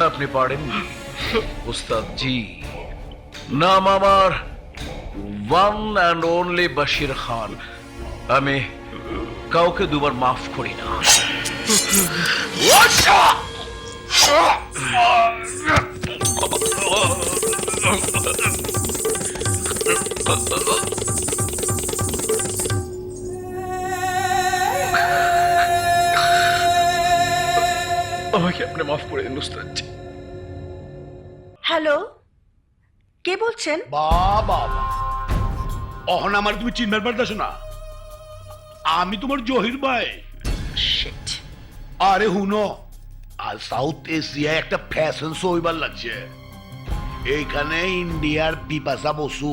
আপনি পারেননি ওস্তাদজি। নাম আমার one and only Bashir Khan. আমি কাউকে দুবার মাফ করি না। আমাকে আপনি মাফ করে দিন ওস্তাদজি। হ্যালো, কে বলছেন? বাবা অহন আমার তুমি চিনবার পারতেছ না? আমি তোমার জহির ভাই। শিট। আরে হুনো, আর সাউথ এশিয়ায় একটা ফ্যাশন শো হইবার লাগছে। এইখানে ইন্ডিয়ার বিপাশা বসু,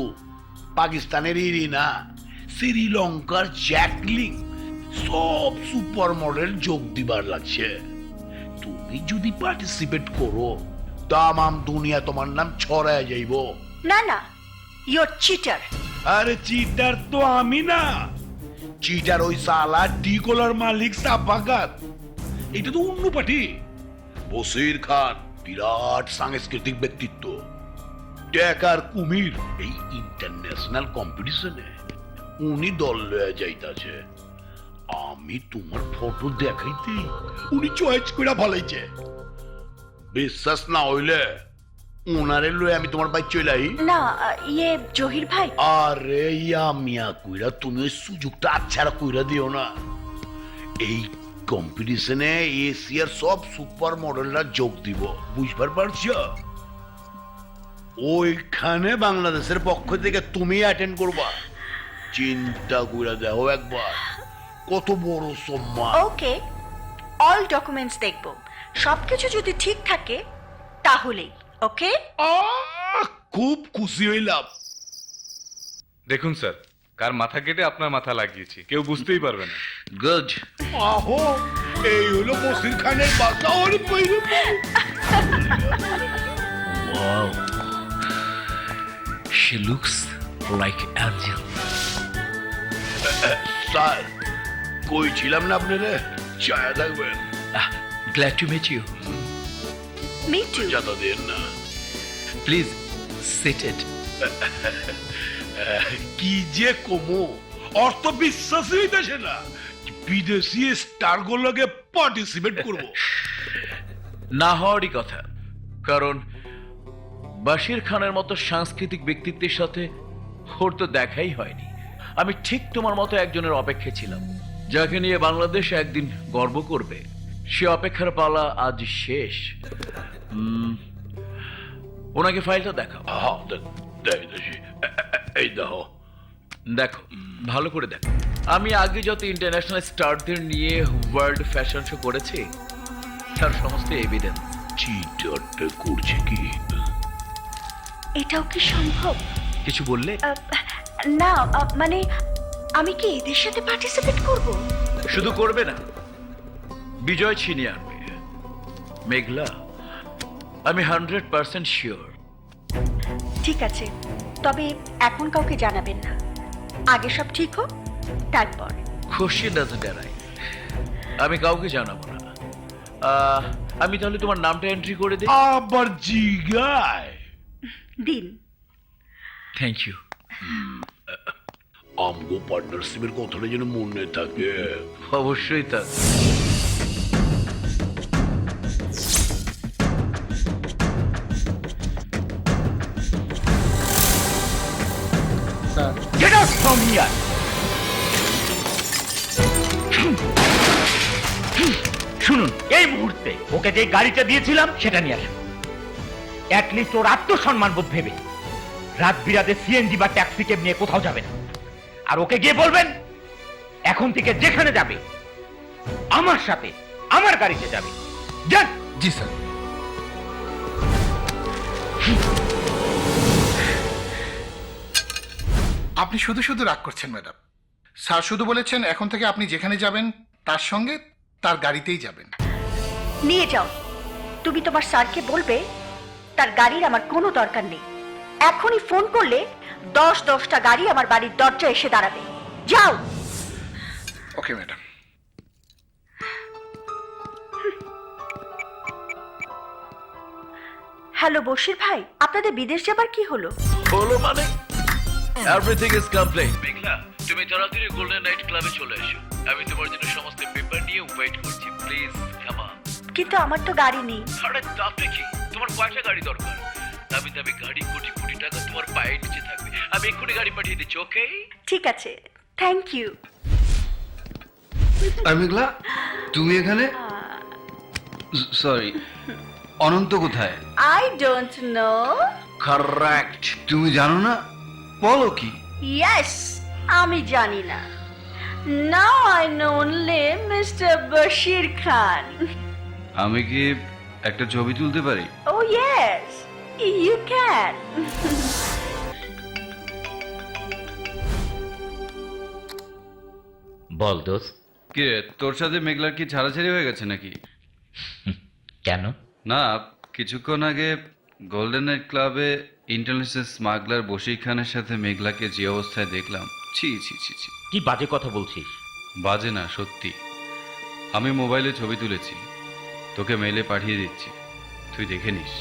পাকিস্তানের ইরিনা, শ্রীলঙ্কার জ্যাকলিং সব সুপার মডেল যোগ দিবার লাগছে। তুমি যদি পার্টিসিপেট করো তামাম দুনিয়া তোমার নাম ছড়ায় যাইব। না না, ইউর চিটার। আরে চিটার তো আমি না, চিটার ওই সালা ডিকোলার মালিক সাফাকাত। এটা তো অন্য পার্টি। বসির খান বিরাট সাংস্কৃতিক ব্যক্তিত্ব, টেকার কুমির এই ইন্টারন্যাশনাল কম্পিটিশনে। উনি দল লয়ে যাইতাছে। আমি তোমার ফটো দেখাইতে উনি চয়েস করে ফলাইছে। বিশ্বাস না হইলে উনারে লয়ে আমি তোমার বাইক চলাই। না ইয়ে জহির ভাই, আরে ইয়া মিয়া কইরা তুমি ওই সুযোগটা আচ্ছাড়া কইরা দিও না। এই কম্পিটিশনে এশিয়ার সব সুপার মডেলরা যোগ দিব, বুঝবার পারছো? ওইখানে বাংলাদেশের পক্ষ থেকে তুমি অ্যাটেন্ড করবা। চিন্তা কইরা দেখো একবার, কত বড় সম্মান। ওকে, অল ডকুমেন্টস দেখব, সবকিছু যদি ঠিক থাকে তাহলেই ওকে। খুব খুশি হইলাম। দেখুন স্যার, কার মাথা কেটে আপনার মাথা লাগিয়েছি, কেউ বুঝতেই পারবে না। গুড। আহো, এই হলো বসির খানের বাসা। ওরে কইরে Wow. She looks like angel. Sir, কইছিলাম না আপনারে চায়া থাকবেন। Glad to meet you. Me too. জাতা দেন না। Please sit it. কি যে কমো, অর্থ বিশ্বাসই হইতেছে না বিদেশি স্টার গুলোকে পার্টিসিপেট করবো। না হওয়ারই কথা, কারণ বাশির খানের মতো সাংস্কৃতিক ব্যক্তিত্বের সাথে ওর তো দেখাই হয়নি। আমি ঠিক তোমার মতো একজনের অপেক্ষায় ছিলাম, যাকে নিয়ে বাংলাদেশ একদিন গর্ব করবে। সে অপেক্ষার পালা আজ শেষ। ওনাকে ফাইলটা দেখাও। এই দেখো। দেখো, ভালো করে দেখো। আমি আগে যত ইন্টারন্যাশনাল স্টারদের নিয়ে ওয়ার্ল্ড ফ্যাশন শো করেছি, তার সমস্ত এভিডেন্স। চিটারটা করছে কি? এটাও কি সম্ভব? কিছু বললে? না মানে আমি কি এদের সাথে পার্টিসিপেট করব? শুধু করবে না, বিজয় ছিনিয়ে আনবে। মেঘলা, আমি 100% শিওর। ঠিক আছে, তবে এখন কাউকে জানাবেন না, আগে সব ঠিক হোক তারপর। খুশি ডাজন্ট অ্যারাইভ। আমি কাউকে জানাবো না। আমি তাহলে তোমার নামটা এন্ট্রি করে দিই। আবার জিগায় দিন। Thank you. আমগো পার্টনারশিপের কথাটা যেন মনে থাকে। অবশ্যই তা। Get out from here! শুনুন, এই মুহূর্তে ওকে যে গাড়িটা দিয়েছিলাম সেটা নিয়ে আসুন। অ্যাটলিস্ট ওর আত্মসম্মান বোধ ভেবে রাত বিরাতে সিএনজি বা ট্যাক্সি ক্যাব নিয়ে কোথাও যাবে না। আর ওকে গিয়ে বলবেন এখন থেকে যেখানে যাবে আমার সাথে আমার গাড়িতে যাবে। যান। জি স্যার। আপনি শুধু শুধু রাগ করছেন ম্যাডাম। স্যার শুধু বলেছেন এখন থেকে আপনি যেখানে যাবেন তার সঙ্গে তার গাড়িতেই যাবেন। নিয়ে যাও। তুমি তোমার স্যারকে বলবে তার গাড়ির আমার কোনো দরকার নেই। এখনই ফোন করলে 10-10টা গাড়ি আমার বাড়ির দরজায় এসে দাঁড়াবে। যাও। Okay madam. হ্যালো বশির ভাই, আপনাদের বিদেশ যাবার কি হলো? হলো মানে এভরিথিং ইজ কমপ্লিট। মেঘলা, তুমি তাড়াতাড়ি গোল্ডেন নাইট ক্লাবে চলে এসো। আমি তোমার জন্য সমস্ত পেপার নিয়ে ওয়েট করছি। Please come on. কিন্তু আমার তো গাড়ি নেই। আরে তাতে কি, তোমার কয়টা গাড়ি দরকার? দামি দামি গাড়ি, কোটি কোটি টাকা তোমার পায়ের নিচে থাকবে। আমি এক্ষুনি গাড়ি পাঠিয়ে দিচ্ছি। ওকে, ঠিক আছে, থ্যাংক ইউ। আর মেঘলা, তুমি এখানে? সরি, অনন্ত কোথায়? I don't know. কারেক্ট। তুমি জানো না? বলো কি? ইয়েস, আমি জানি না। Now I know only mister Bashir Khan. আমি কি একটা ছবি তুলতে পারি? Oh yes, you can. বল দোস্ত। কে তোর সাথে মেঘলার কি ছাড়াছাড়ি হয়ে গেছে নাকি? কেন? না, কিছুক্ষণ আগে গোল্ডেন নাইট ক্লাবে ইন্টারন্যাশনাল স্মাগলার বশির খানের সাথে মেঘলাকে যে অবস্থায় দেখলাম, ছি ছি ছি ছি। কি বাজে কথা বলছিস? বাজে না, সত্যি। আমি মোবাইলে ছবি তুলেছি, তোকে মেইলে পাঠিয়ে দিচ্ছি, তুই দেখে নিস।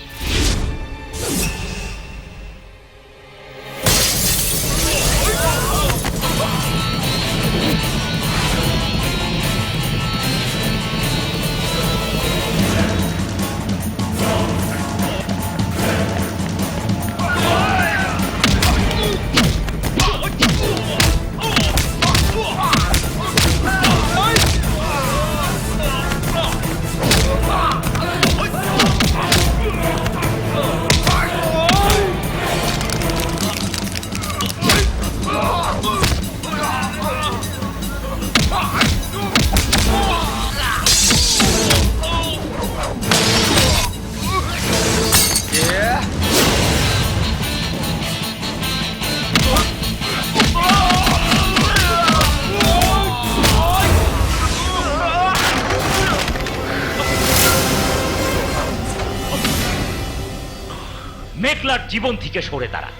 মেঘলার জীবন থেকে সরে দাঁড়া,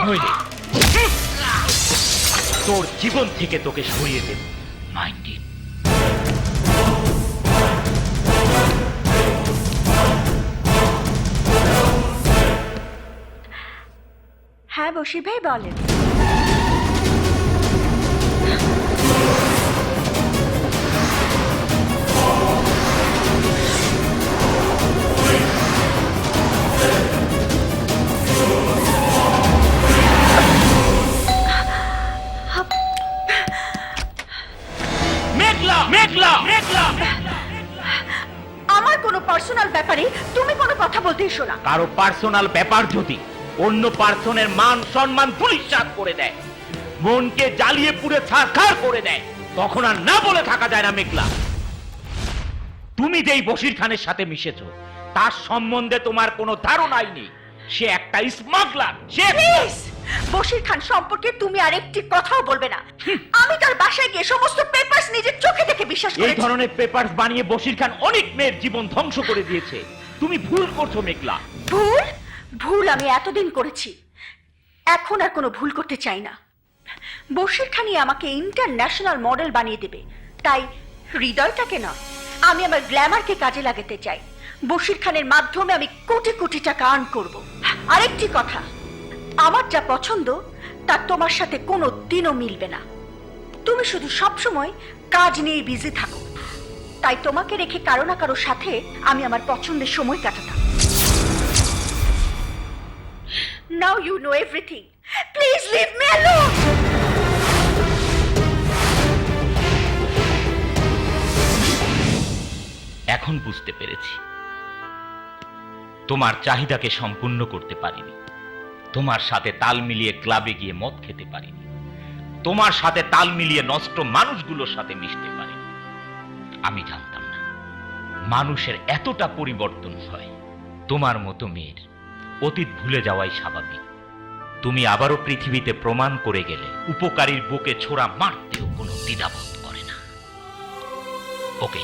নইলে তোর জীবন থেকে তোকে সরিয়ে দেব। Mind it. হ্যাঁ বশির ভাই বলেন। মেঘলা মেঘলা মেঘলা, আমার কোনো পার্সোনাল ব্যাপারে তুমি কোনো কথা বলতে এসো না। কারো পার্সোনাল ব্যাপার যদি অন্য পার্সনের মান সম্মান ধূলিসাৎ করে দেয়, মনকে জ্বালিয়ে পুড়ে ছারখার করে দেয়, তখন আর না বলে থাকা যায় না। মেঘলা, তুমি যেই বশির খানের সাথে মিশেছো তার সম্বন্ধে তোমার কোনো ধারণাই নেই। সে একটা স্মাগলার। সে বশির খান সম্পর্কে তুমি আর একটি কথাও বলবে না। আমি তার বাসায় গিয়ে সমস্ত পেপারস নিজের চোখে দেখে বিশ্বাস এই করেছি। ধরনের পেপারস বানিয়ে বশির খান অনেক মেয়ের জীবন ধ্বংস করে দিয়েছে। তুমি ভুল করছো মেঘলা। ভুল? ভুল আমি এতদিন করেছি, এখন আর কোনো ভুল করতে চাই না। বশির খানই আমাকে ইন্টারন্যাশনাল মডেল বানিয়ে দেবে, তাই হৃদয়টাকে না, আমি আমার গ্ল্যামারকে কাজে লাগাতে চাই। বশির খানের মাধ্যমে আমি কোটি কোটি টাকা আর্ন করব। আরেকটি কথা, আমার যা পছন্দ তা তোমার সাথে কোনো দিনও মিলবে না। তুমি শুধু সবসময় কাজ নিয়ে বিজি থাকো, তাই তোমাকে রেখে কারো না কারোর সাথে আমি আমার পছন্দের সময় কাটাতাম। Now you know everything. Please leave me alone. এখন বুঝতে পেরেছি তোমার চাহিদাকে সম্পূর্ণ করতে পারিনি, তোমার সাথে তাল মিলিয়ে ক্লাবে গিয়ে মদ খেতে পারিনি, তোমার সাথে তাল মিলিয়ে নষ্ট মানুষগুলোর সাথে মিশতে পারিনি। আমি জানতাম না মানুষের এতটা পরিবর্তন হয়। তোমার মতো মেয়ের অতীত ভুলে যাওয়াই স্বাভাবিক। তুমি আবারও পৃথিবীতে প্রমাণ করে গেলে উপকারীর বুকে ছোড়া মারতেও কোনো দ্বিধাবোধ করে না। ওকে,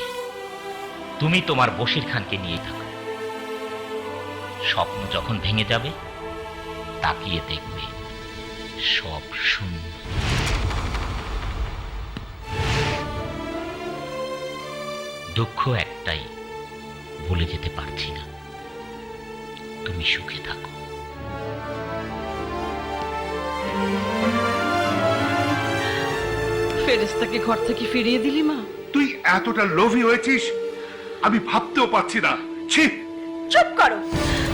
তুমি তোমার বশির খানকে নিয়ে থাকো। স্বপ্ন যখন ভেঙে যাবে তাকিয়ে দেখবে সব শূন্য। দুঃখ একটাই, ভুলে যেতে পারছি না। তুমি সুখে থাকো। ফেরেশতাকে ঘর থেকে ফিরিয়ে দিলি মা? তুই এতটা লোভী হয়েছিস আমি ভাবতেও পারছি না। ছি! চুপ করো,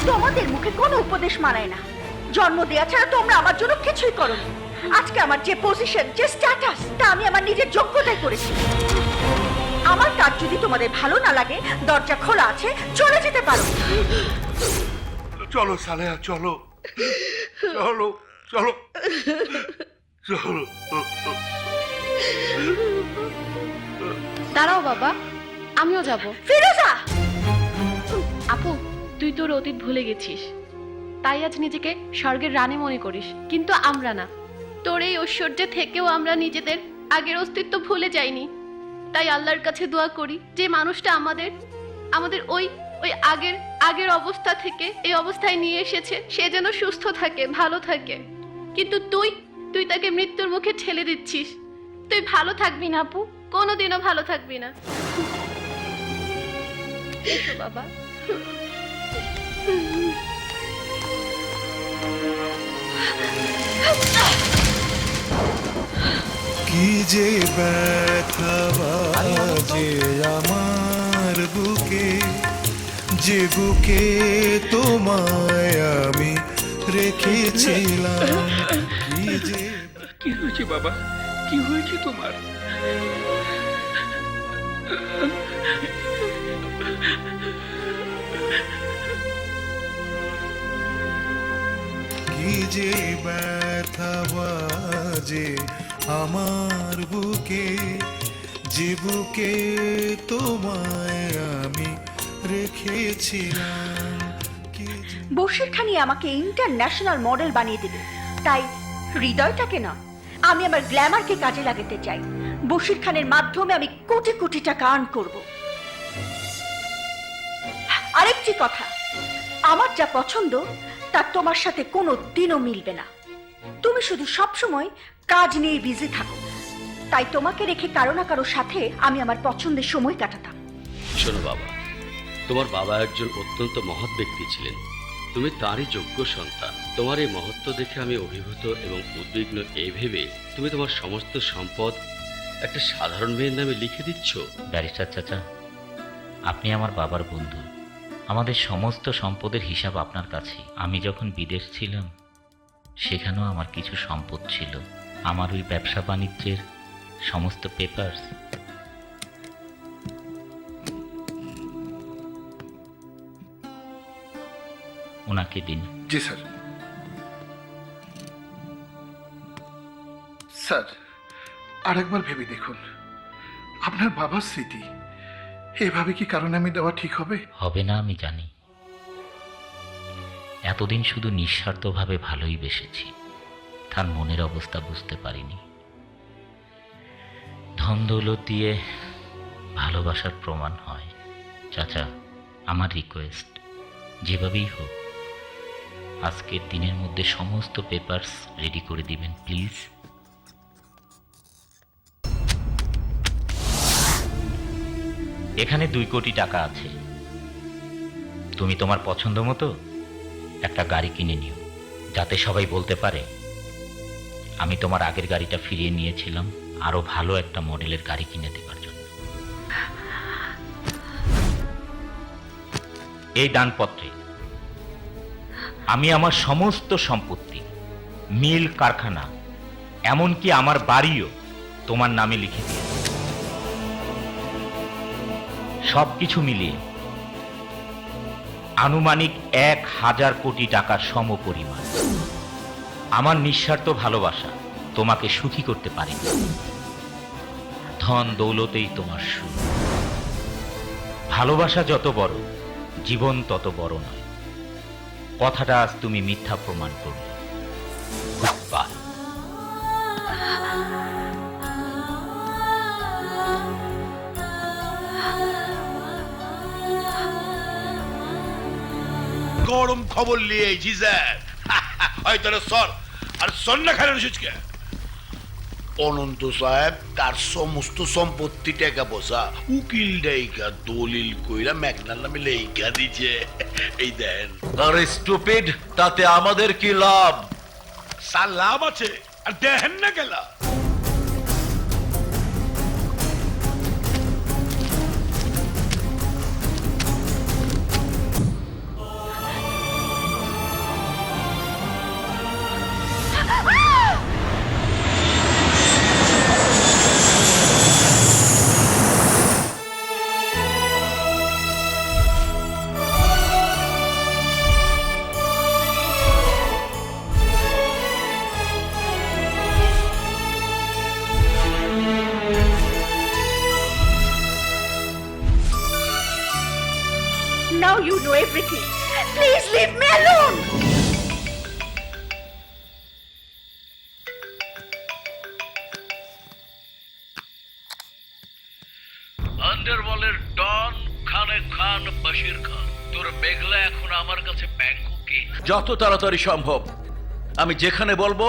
তোমাদের মুখে কোনো উপদেশ মানায় না। জন্ম দেয়া ছাড়া তোমরা আমার জন্য কিছুই করো। আজকে আমার যে পজিশন, যে স্ট্যাটাস, তা আমি আমার নিজের যোগ্যতায় করেছি। আমার কাজ যদি তোমাদের ভালো না লাগে, দরজা খোলা আছে, চলে যেতে পারো। চলো সালেহা, চলো চলো চলো চলো। দাঁড়াও বাবা, আমিও যাব। ফিরোজা! আপু, তুই তোর অতীত ভুলে গেছিস, তাই আজ নিজেকে স্বর্গের রানী মনে করিস, কিন্তু আমরা না। তোর এই ঐশ্বর্যে থেকেও আমরা নিজেদের আগের অস্তিত্ব ভুলে যাইনি। তাই আল্লাহর কাছে দোয়া করি যে মানুষটা আমাদের ওই আগের অবস্থা থেকে এই অবস্থায় নিয়ে এসেছে, সে যেন সুস্থ থাকে, ভালো থাকে। কিন্তু তুই তাকে মৃত্যুর মুখে ঠেলে দিচ্ছিস। তুই ভালো থাকবি না আপু, কোনোদিনও ভালো থাকবি না। এসো বাবা। কি যে ব্যথা বাজে আমার বুকে, যে বুকে তোমায় আমি রেখেছিলাম। কি হয়েছে বাবা, কি হয়েছে তোমার? কি যে ব্যথা বাজে আমার বুকে, যে বুকে তোমায় আমি রেখেছিলাম। বশির খানই আমাকে ইন্টারন্যাশনাল মডেল বানিয়ে দেবে, তাই হৃদয়টাকে না, আমি আমার গ্ল্যামারকে কাজে লাগাতে চাই। বশির খানের মাধ্যমে আমি কোটি কোটি টাকা আর্ন করব। আরেকটি কথা, আমার যা পছন্দ তা তোমার সাথে কোনো দিনও মিলবে না। তুমি শুধু সবসময় কাজ নিয়ে বিজি থাকো, তাই তোমাকে রেখে কারো না কারোর সাথে আমি আমার পছন্দের সময় কাটাতাম। শোনো বাবা, তোমার বাবা একজন অত্যন্ত মহৎ ব্যক্তি ছিলেন, তুমি তারই যোগ্য সন্তান। তোমার এই মহত্ব দেখে আমি অভিভূত এবং উদ্বিগ্ন এই ভেবে তুমি তোমার সমস্ত সম্পদ একটা সাধারণ মেয়ের নামে লিখে দিচ্ছ। ব্যারিস্টার চাচা, আপনি আমার বাবার বন্ধু। আমাদের সমস্ত সম্পদের হিসাব আপনার কাছেই। আমি যখন বিদেশ ছিলাম সেখানেও আমার কিছু সম্পদ ছিল। আমার ওই ব্যবসা বাণিজ্যের সমস্ত পেপারস ওনাকে দিন। জি স্যার। স্যার, আরেকবার ভেবে দেখুন, আপনার বাবার স্মৃতি এভাবে কি কারণে আমি দেওয়া ঠিক হবে? হবে না আমি জানি। এতদিন শুধু নিঃস্বার্থভাবে ভালোই বেসেছি, তার মনের অবস্থা বুঝতে পারিনি। ধন দৌলত দিয়ে ভালোবাসার প্রমাণ হয়। চাচা, আমার রিকোয়েস্ট, যেভাবেই হোক আজকের দিনের মধ্যে সমস্ত পেপারস রেডি করে দিবেন প্লিজ। এখানে 2 কোটি টাকা আছে। তুমি তোমার পছন্দ মতো একটা গাড়ি কিনে নিও, যাতে সবাই বলতে পারে আমি তোমার আগের গাড়িটা ফিরিয়ে নিয়েছিলাম আরো ভালো একটা মডেলের গাড়ি কিনে দেবার জন্য। এই দানপত্রে আমি আমার সমস্ত সম্পত্তি, মিল, কারখানা, এমনকি আমার বাড়িও তোমার নামে লিখে দিয়েছি। সবকিছু মিলিয়ে আনুমানিক 1000 কোটি টাকার সমপরিমাণ। আমার নিঃস্বার্থ ভালোবাসা তোমাকে সুখী করতে পারেনি। ধন দৌলতেই তোমার সুখ। ভালোবাসা যত বড়, জীবন তত বড় নয়। কথাটা আজ তুমি মিথ্যা প্রমাণ করলে। বাহ। গরম খবর নিয়ে জিজার হয়তো সর আর সন্না খালেন সুচকে অনন্ত সাহেব তার সমস্ত সম্পত্তি টাকা পয়সা উকিল ডাইকা দলিল কইরা মেঘনার নামে লেখা দিছে। এই দেন। আরে স্টুপিড, তাতে আমাদের কি লাভ? সার লাভ আছে আর দেখেন না গেলা। Now you know everything. Please leave me alone. আন্ডারওয়ার্ল্ডের ডন খানে খান বশির খান, তোর মেঘলা এখন আমার কাছে ব্যাংককে। যত তাড়াতাড়ি সম্ভব আমি যেখানে বলবো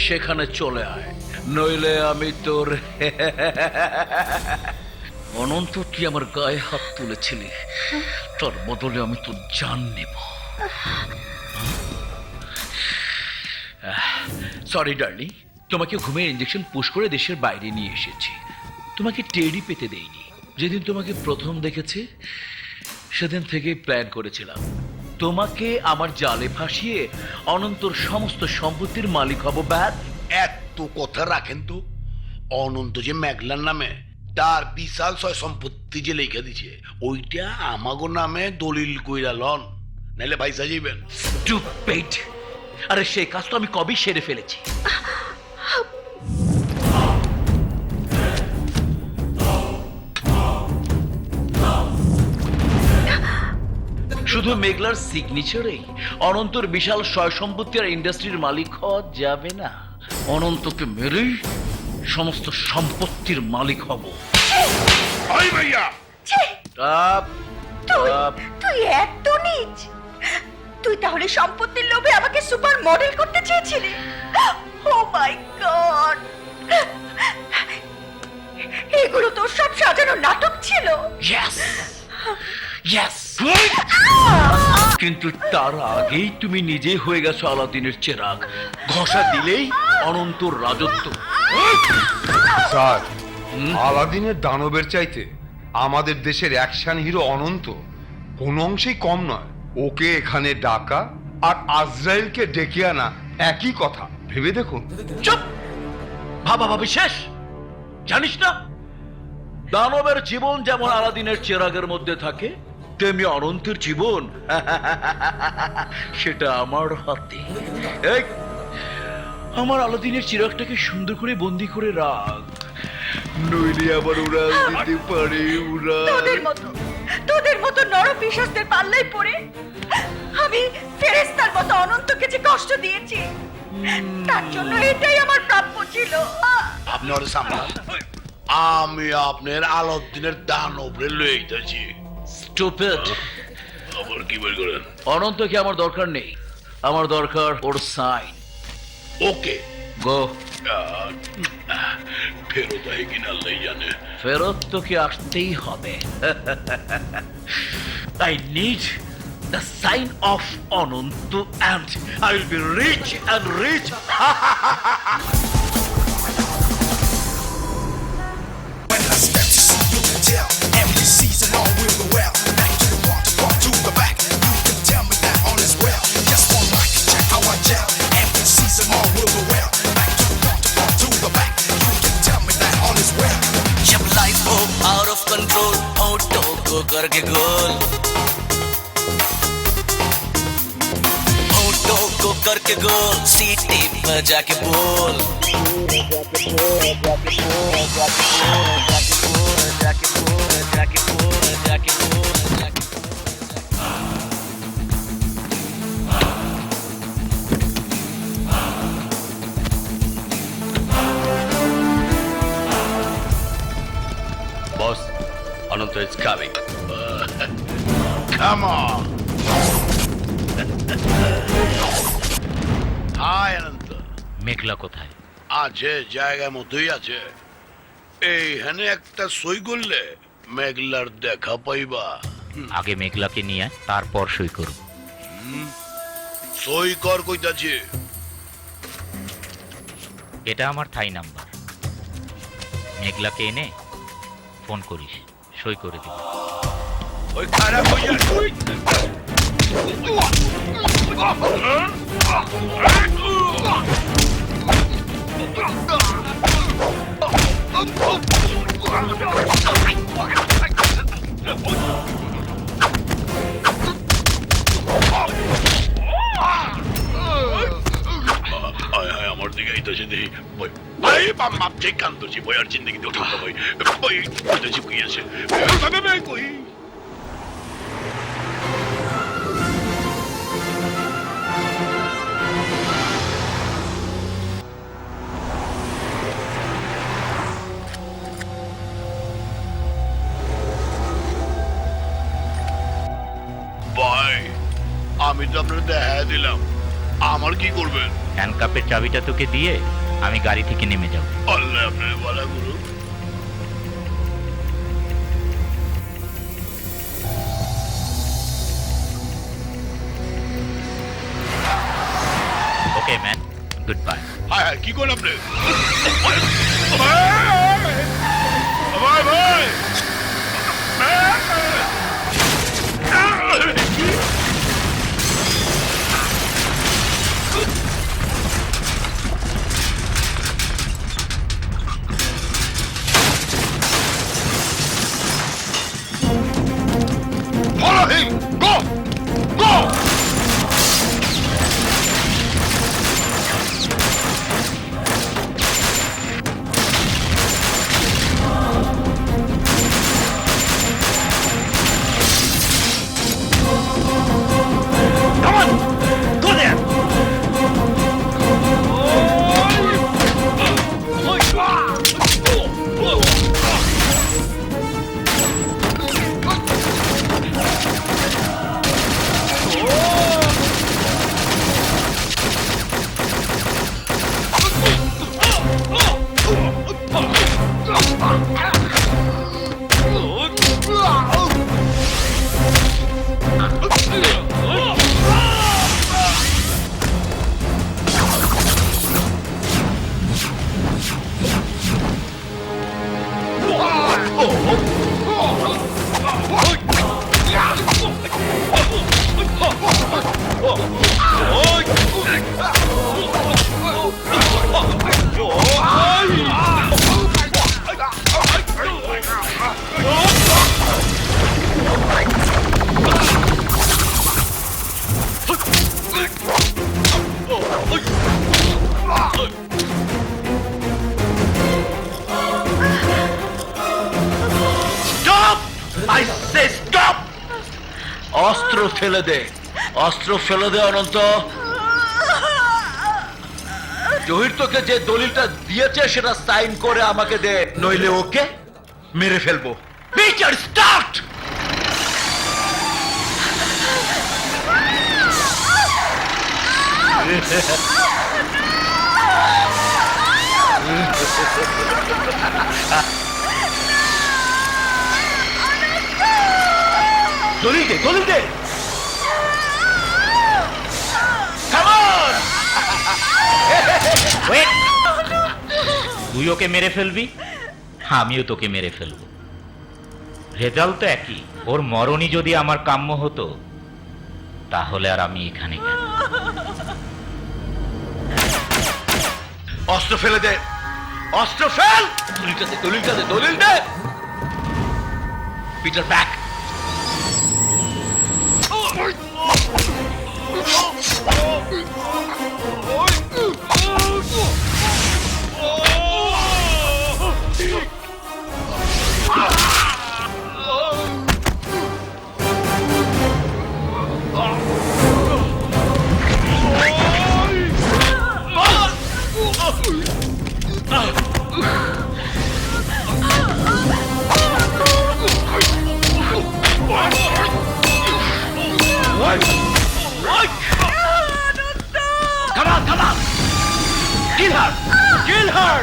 সেখানে চলে আয়, নইলে আমি তোর অনন্ত, তুই আমার গায়ে হাত তুলেছিলি, তার বদলে আমি তোর জান নেব। সরি ডার্লিং, তোমাকে ঘুমের ইঞ্জেকশন পুশ করে দেশের বাইরে নিয়ে এসেছি। তোমাকে টেডি পেতে দেইনি। যেদিন তোমাকে প্রথম দেখেছি সেদিন থেকে প্ল্যান করেছিলাম তোমাকে আমার জালে ফাঁসিয়ে অনন্তর সমস্ত সম্পত্তির মালিক হব। ব্যাট এত কথা রাখেন তো, অনন্ত যে মেঘলার নামে তার বিশাল সয় সম্পত্তি যে লেখা দিছে ওইটা আমাগো নামে দলিল কইরা লন, নাইলে ভাইসা যাইবেন। স্টুপিড! আরে সেই কাজ তো আমি কবে সেরে ফেলেছি। শুধু মেঘলার সিগনেচারেই অনন্তর বিশাল সয় সম্পত্তি আর ইন্ডাস্ট্রির মালিক হওয়া যাবে না। অনন্তকে মেরেই সমস্ত সম্পত্তির মালিক হব। তুই এত নীচ! তুই তাহলে সম্পত্তির লোভে আমাকে সুপার মডেল করতে চেয়েছিলি? ও মাই গড, এগুলো তোর সব সাজানো নাটক ছিল। কিন্তু তার আগেই তুমি নিজে হয়ে গেছো আলাদিনের চেরাগ। ঘষা দিলেই অনন্তর রাজত্ব। স্যার, আলাদিনের দানবের চাইতে আমাদের দেশের অ্যাকশন হিরো অনন্ত কোনো অংশেই কম নয়। ওকে এখানে ডাকা আর আজরাইলকে ডেকে আনা একই কথা, ভেবে দেখুন। চুপ, ভাবা ভাবি শেষ। জানিস না দানবের জীবন যেমন আলাদিনের চেরাগের মধ্যে থাকে, তেমনি অনন্তের জীবন সেটা আমার হাতে। এই, আমার আলাদিনের চিরাগটাকে সুন্দর করে বন্দি করে রাখ, নইলে আবার উড়াল দিতে পারে। তোদের মতো নর পিশাচদের পাল্লাই পড়ে আমি ফেরেশতার মতো অনন্তকে যে কষ্ট দিয়েছি, তার জন্য এটাই আমার প্রাপ্য ছিল। আপনি ওর সামনে, আমি আপনার আলাদিনের দানবরে লইতেছি। স্টুপিড। আবার কি বল করেন? অনন্তকে আমার দরকার নেই, আমার দরকার ওর সাইন। ওকে গো। ফেরত আই কিনা আল্লাহ জানে। ফেরত তোকে আসতেই হবে। I need the sign of Ananto and I will be rich and rich. When I step to see you can tell every season all will go well. Back to the part to the back. You can tell me that all is well. Just one mic, check how I gel. Every season all will go well. Back to the part to the back. You can tell me that all is well. जब life हो out of control, होठों को करके गोल, होठों को करके गोल, सीटी बजा के बोल, Boss, Ananto is coming. Come on. Hi, Ananto. মেঘলা কোথায়? আছে, জায়গা মতোই আছে। এইখানে একটা সই করলে মেঘলার দেখা পাইবা। আগে মেঘলাকে নিয়ে আয়, তারপর সই করব। সই কর কইতাছি। এটা আমার থাই নাম্বার। মেঘলাকে এনে ফোন করিস, সই করে দিব। ওই খারাপ হইয়া তুই আমার দিকে আইতাছে দেখি ভাই বাপ ঠিক কান্দছি বই আর জিন্দগি তো ঠান্ডা ভাই বই আইতাছি কই আছে কই ভাই আমি তো আপনার দেখা দিলাম, আমার কি করবেন? হ্যান্ডকাপের চাবিটা তোকে দিয়ে আমি গাড়ি থেকে নেমে যাব। আল্লাহ আপনার ভালো করুন। ওকে ম্যান, গুড বাই। হ্যাঁ হ্যাঁ, কি করেন আপনি? ভাই ভাই Follow him! Go! Go! Stop! I say stop! অস্ত্র ফেলে দে, অস্ত্র ফেলে দে অনন্ত। জহির তোকে যে দলিলটা দিয়েছে সেটা সাইন করে আমাকে দে, নইলে ওকে মেরে ফেলবো। বিচার স্টার্ট! দলিল দে, দলিল দে। Come on! Wait! তুই ওকে মেরে ফেলবি, আমিও তোকে মেরে ফেলবো। রেজাল্ট তো একই। ওর মরণই যদি আমার কাম্য হতো, তাহলে আর আমি এখানে কেন? অস্ত্র ফেলে দে, অস্ত্র ফেল। দলিলটা দে, দলিলটা দে, দলিল দে। Peter back. Come on, come on! Kill her! Kill her!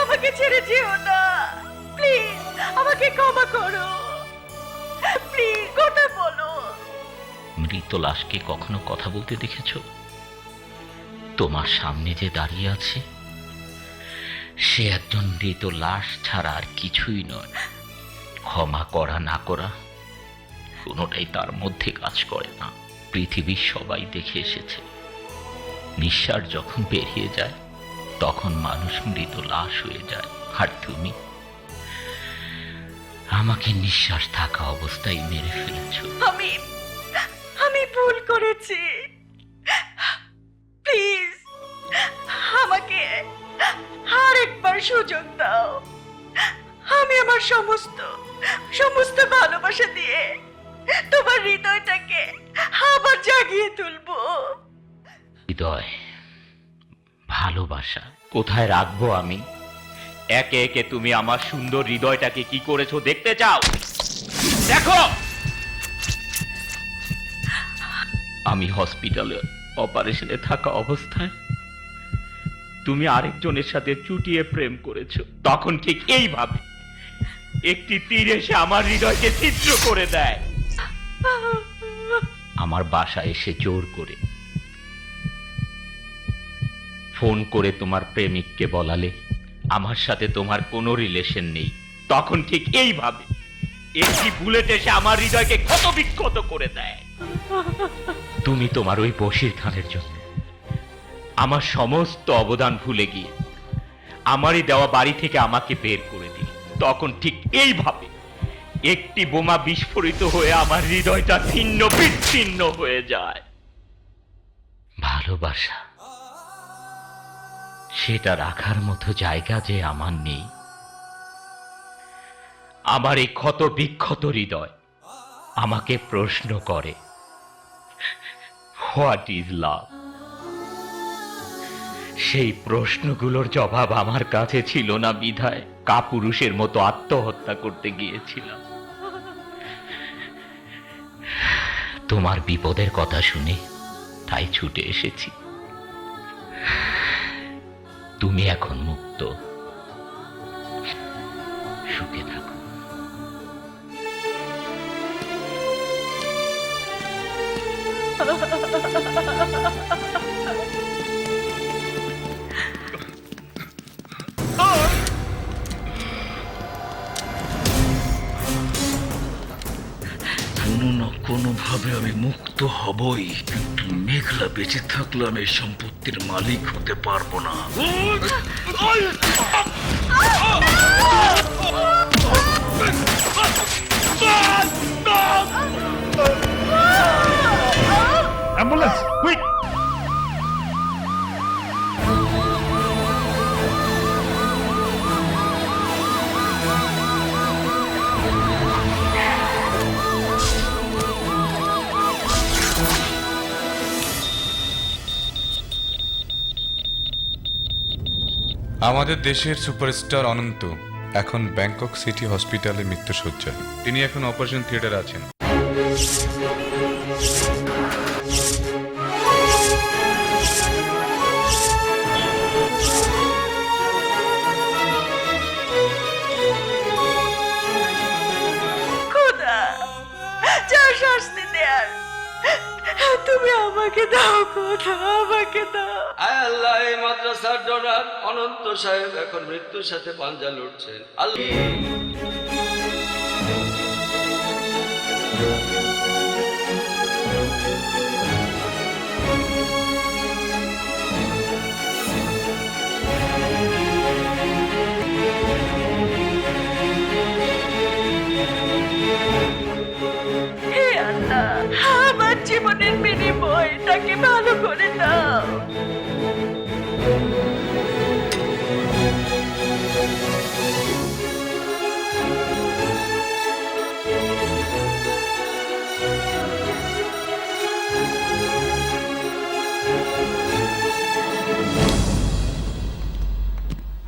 আমাকে ছেড়ে যেও না, প্লিজ আমাকে ক্ষমা করো, প্লিজ কথা বলো। মৃত লাশকে কখনো কথা বলতে দেখেছো? তোমার সামনে যে দাঁড়িয়ে আছে, সে একজন মৃত লাশ ছাড়া আর কিছুই নয়। ক্ষমা করা না করা কোনোটাই তার মধ্যে কাজ করে না। পৃথিবীর সবাই দেখে এসেছে, নিঃশ্বাস যখন বেরিয়ে যায় তখন মানুষ মৃত লাশ হয়ে যায়। আর তুমি আমাকে নিঃশ্বাস থাকা অবস্থায় মেরে ফেলেছো। আমি ভুল করেছি, প্লিজ আমাকে আরেকবার সুযোগ দাও। আমি আমার সমস্ত ভালোবাসা দিয়ে তোমার হৃদয়টাকে আবার জাগিয়ে তুলবো। হৃদয়, ভালোবাসা কোথায় রাখবো আমি? একে একে তুমি আমার সুন্দর হৃদয়টাকে কি করেছো দেখতে চাও? দেখো, আমি হসপিটালে অপারেশনে থাকা অবস্থায় তুমি আরেকজনের সাথে চুটিয়ে প্রেম করেছো। তখন ঠিক এইভাবে একটি তীর এসে আমার হৃদয়কে ছিদ্র করে দেয়। আমার বাসায় এসে জোর করে ফোন করে তোমার প্রেমিককে বলালে আমার সাথে তোমার কোনো রিলেশন নেই। তখন ঠিক এইভাবে একটি বুলেট এসে আমার হৃদয়কে ক্ষত বিক্ষত করে দেয়। তুমি তোমার ওই বশির খানের জন্য আমার সমস্ত অবদান ভুলে গিয়ে আমারই দেওয়া বাড়ি থেকে আমাকে বের করে দিল। তখন ঠিক এইভাবে একটি বোমা বিস্ফোরিত হয়ে আমার হৃদয়টা ছিন্ন বিচ্ছিন্ন হয়ে যায়। ভালোবাসা সেটা রাখার মতো জায়গা যে আমার নেই। আমার এই ক্ষত বিক্ষত হৃদয় আমাকে প্রশ্ন করে, হোয়াট ইজ লাভ? সেই প্রশ্নগুলোর জবাব আমার কাছে ছিল না বিধায় কাপুরুষের মতো আত্মহত্যা করতে গিয়েছিলাম। তোমার বিপদের কথা শুনে তাই ছুটে এসেছি। তুমি এখন মুক্ত, সুখে থাকো। কোনো না কোনোভাবে আমি মুক্ত হবই, কিন্তু মেঘলা বেঁচে থাকলে আমি এই সম্পত্তির মালিক হতে পারবো না। Ambulance, quick! আমাদের দেশের সুপারস্টার অনন্ত এখন ব্যাংকক সিটি হসপিটালে মৃত্যুশয্যায়। তিনি এখন অপারেশন থিয়েটারে আছেন। খোদা, যা শাস্তি দেয়ার তুমি আমাকে দাও, খোদা আমাকে দাও। আয় আল্লাহ, এই মাদ্রাসার ডোনার অনন্ত সাহেব এখন মৃত্যুর সাথে পাঞ্জা লড়ছেন। আল্লাহ হে আল্লাহ, আমার জীবনের বিনিময় তাকে ভালো করে দাও।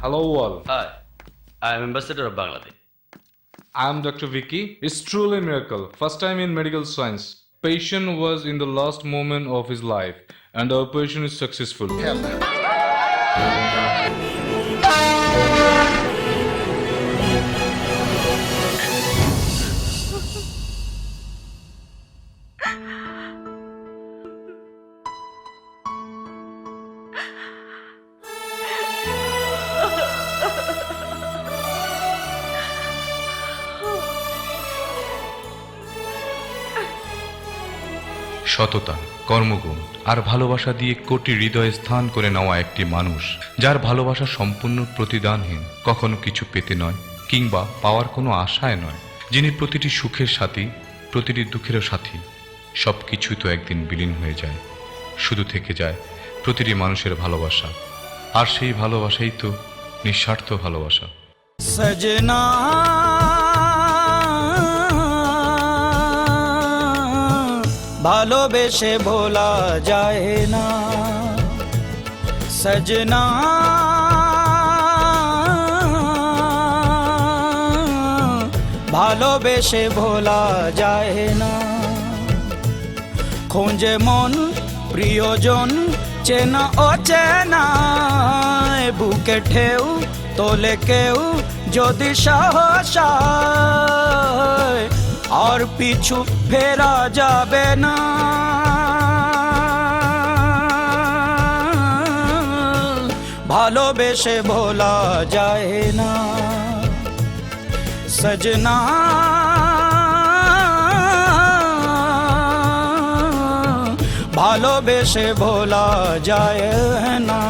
Hello all. Hi, I am Ambassador of Bangladesh. I am Dr. Vicky. It's truly a miracle. First time in medical science. Patient was in the last moment of his life and the operation is successful. সততা, কর্মগুণ আর ভালোবাসা দিয়ে কোটি হৃদয়ে স্থান করে নেওয়া একটি মানুষ, যার ভালোবাসা সম্পূর্ণ প্রতিদানহীন, কখনো কিছু পেতে নয় কিংবা পাওয়ার কোনো আশায় নয়, যিনি প্রতিটি সুখের সাথী, প্রতিটি দুঃখেরও সাথী। সব কিছুই তো একদিন বিলীন হয়ে যায়, শুধু থেকে যায় প্রতিটি মানুষের ভালোবাসা, আর সেই ভালোবাসাই তো নিঃস্বার্থ ভালোবাসা। সজনা ভালোবেসে ভোলা যায় না, সজনা ভালোবেসে ভোলা যায় না। খোঁজে মন প্রিয়জন চেনা অচেনায়, বুকে ঢেউ তোলে কেউ যদি সাহস হয়, আর পিছু ফেরা যাবে না। ভালোবেসে ভোলা যায় না, সজনা ভালোবেসে ভোলা যায় না।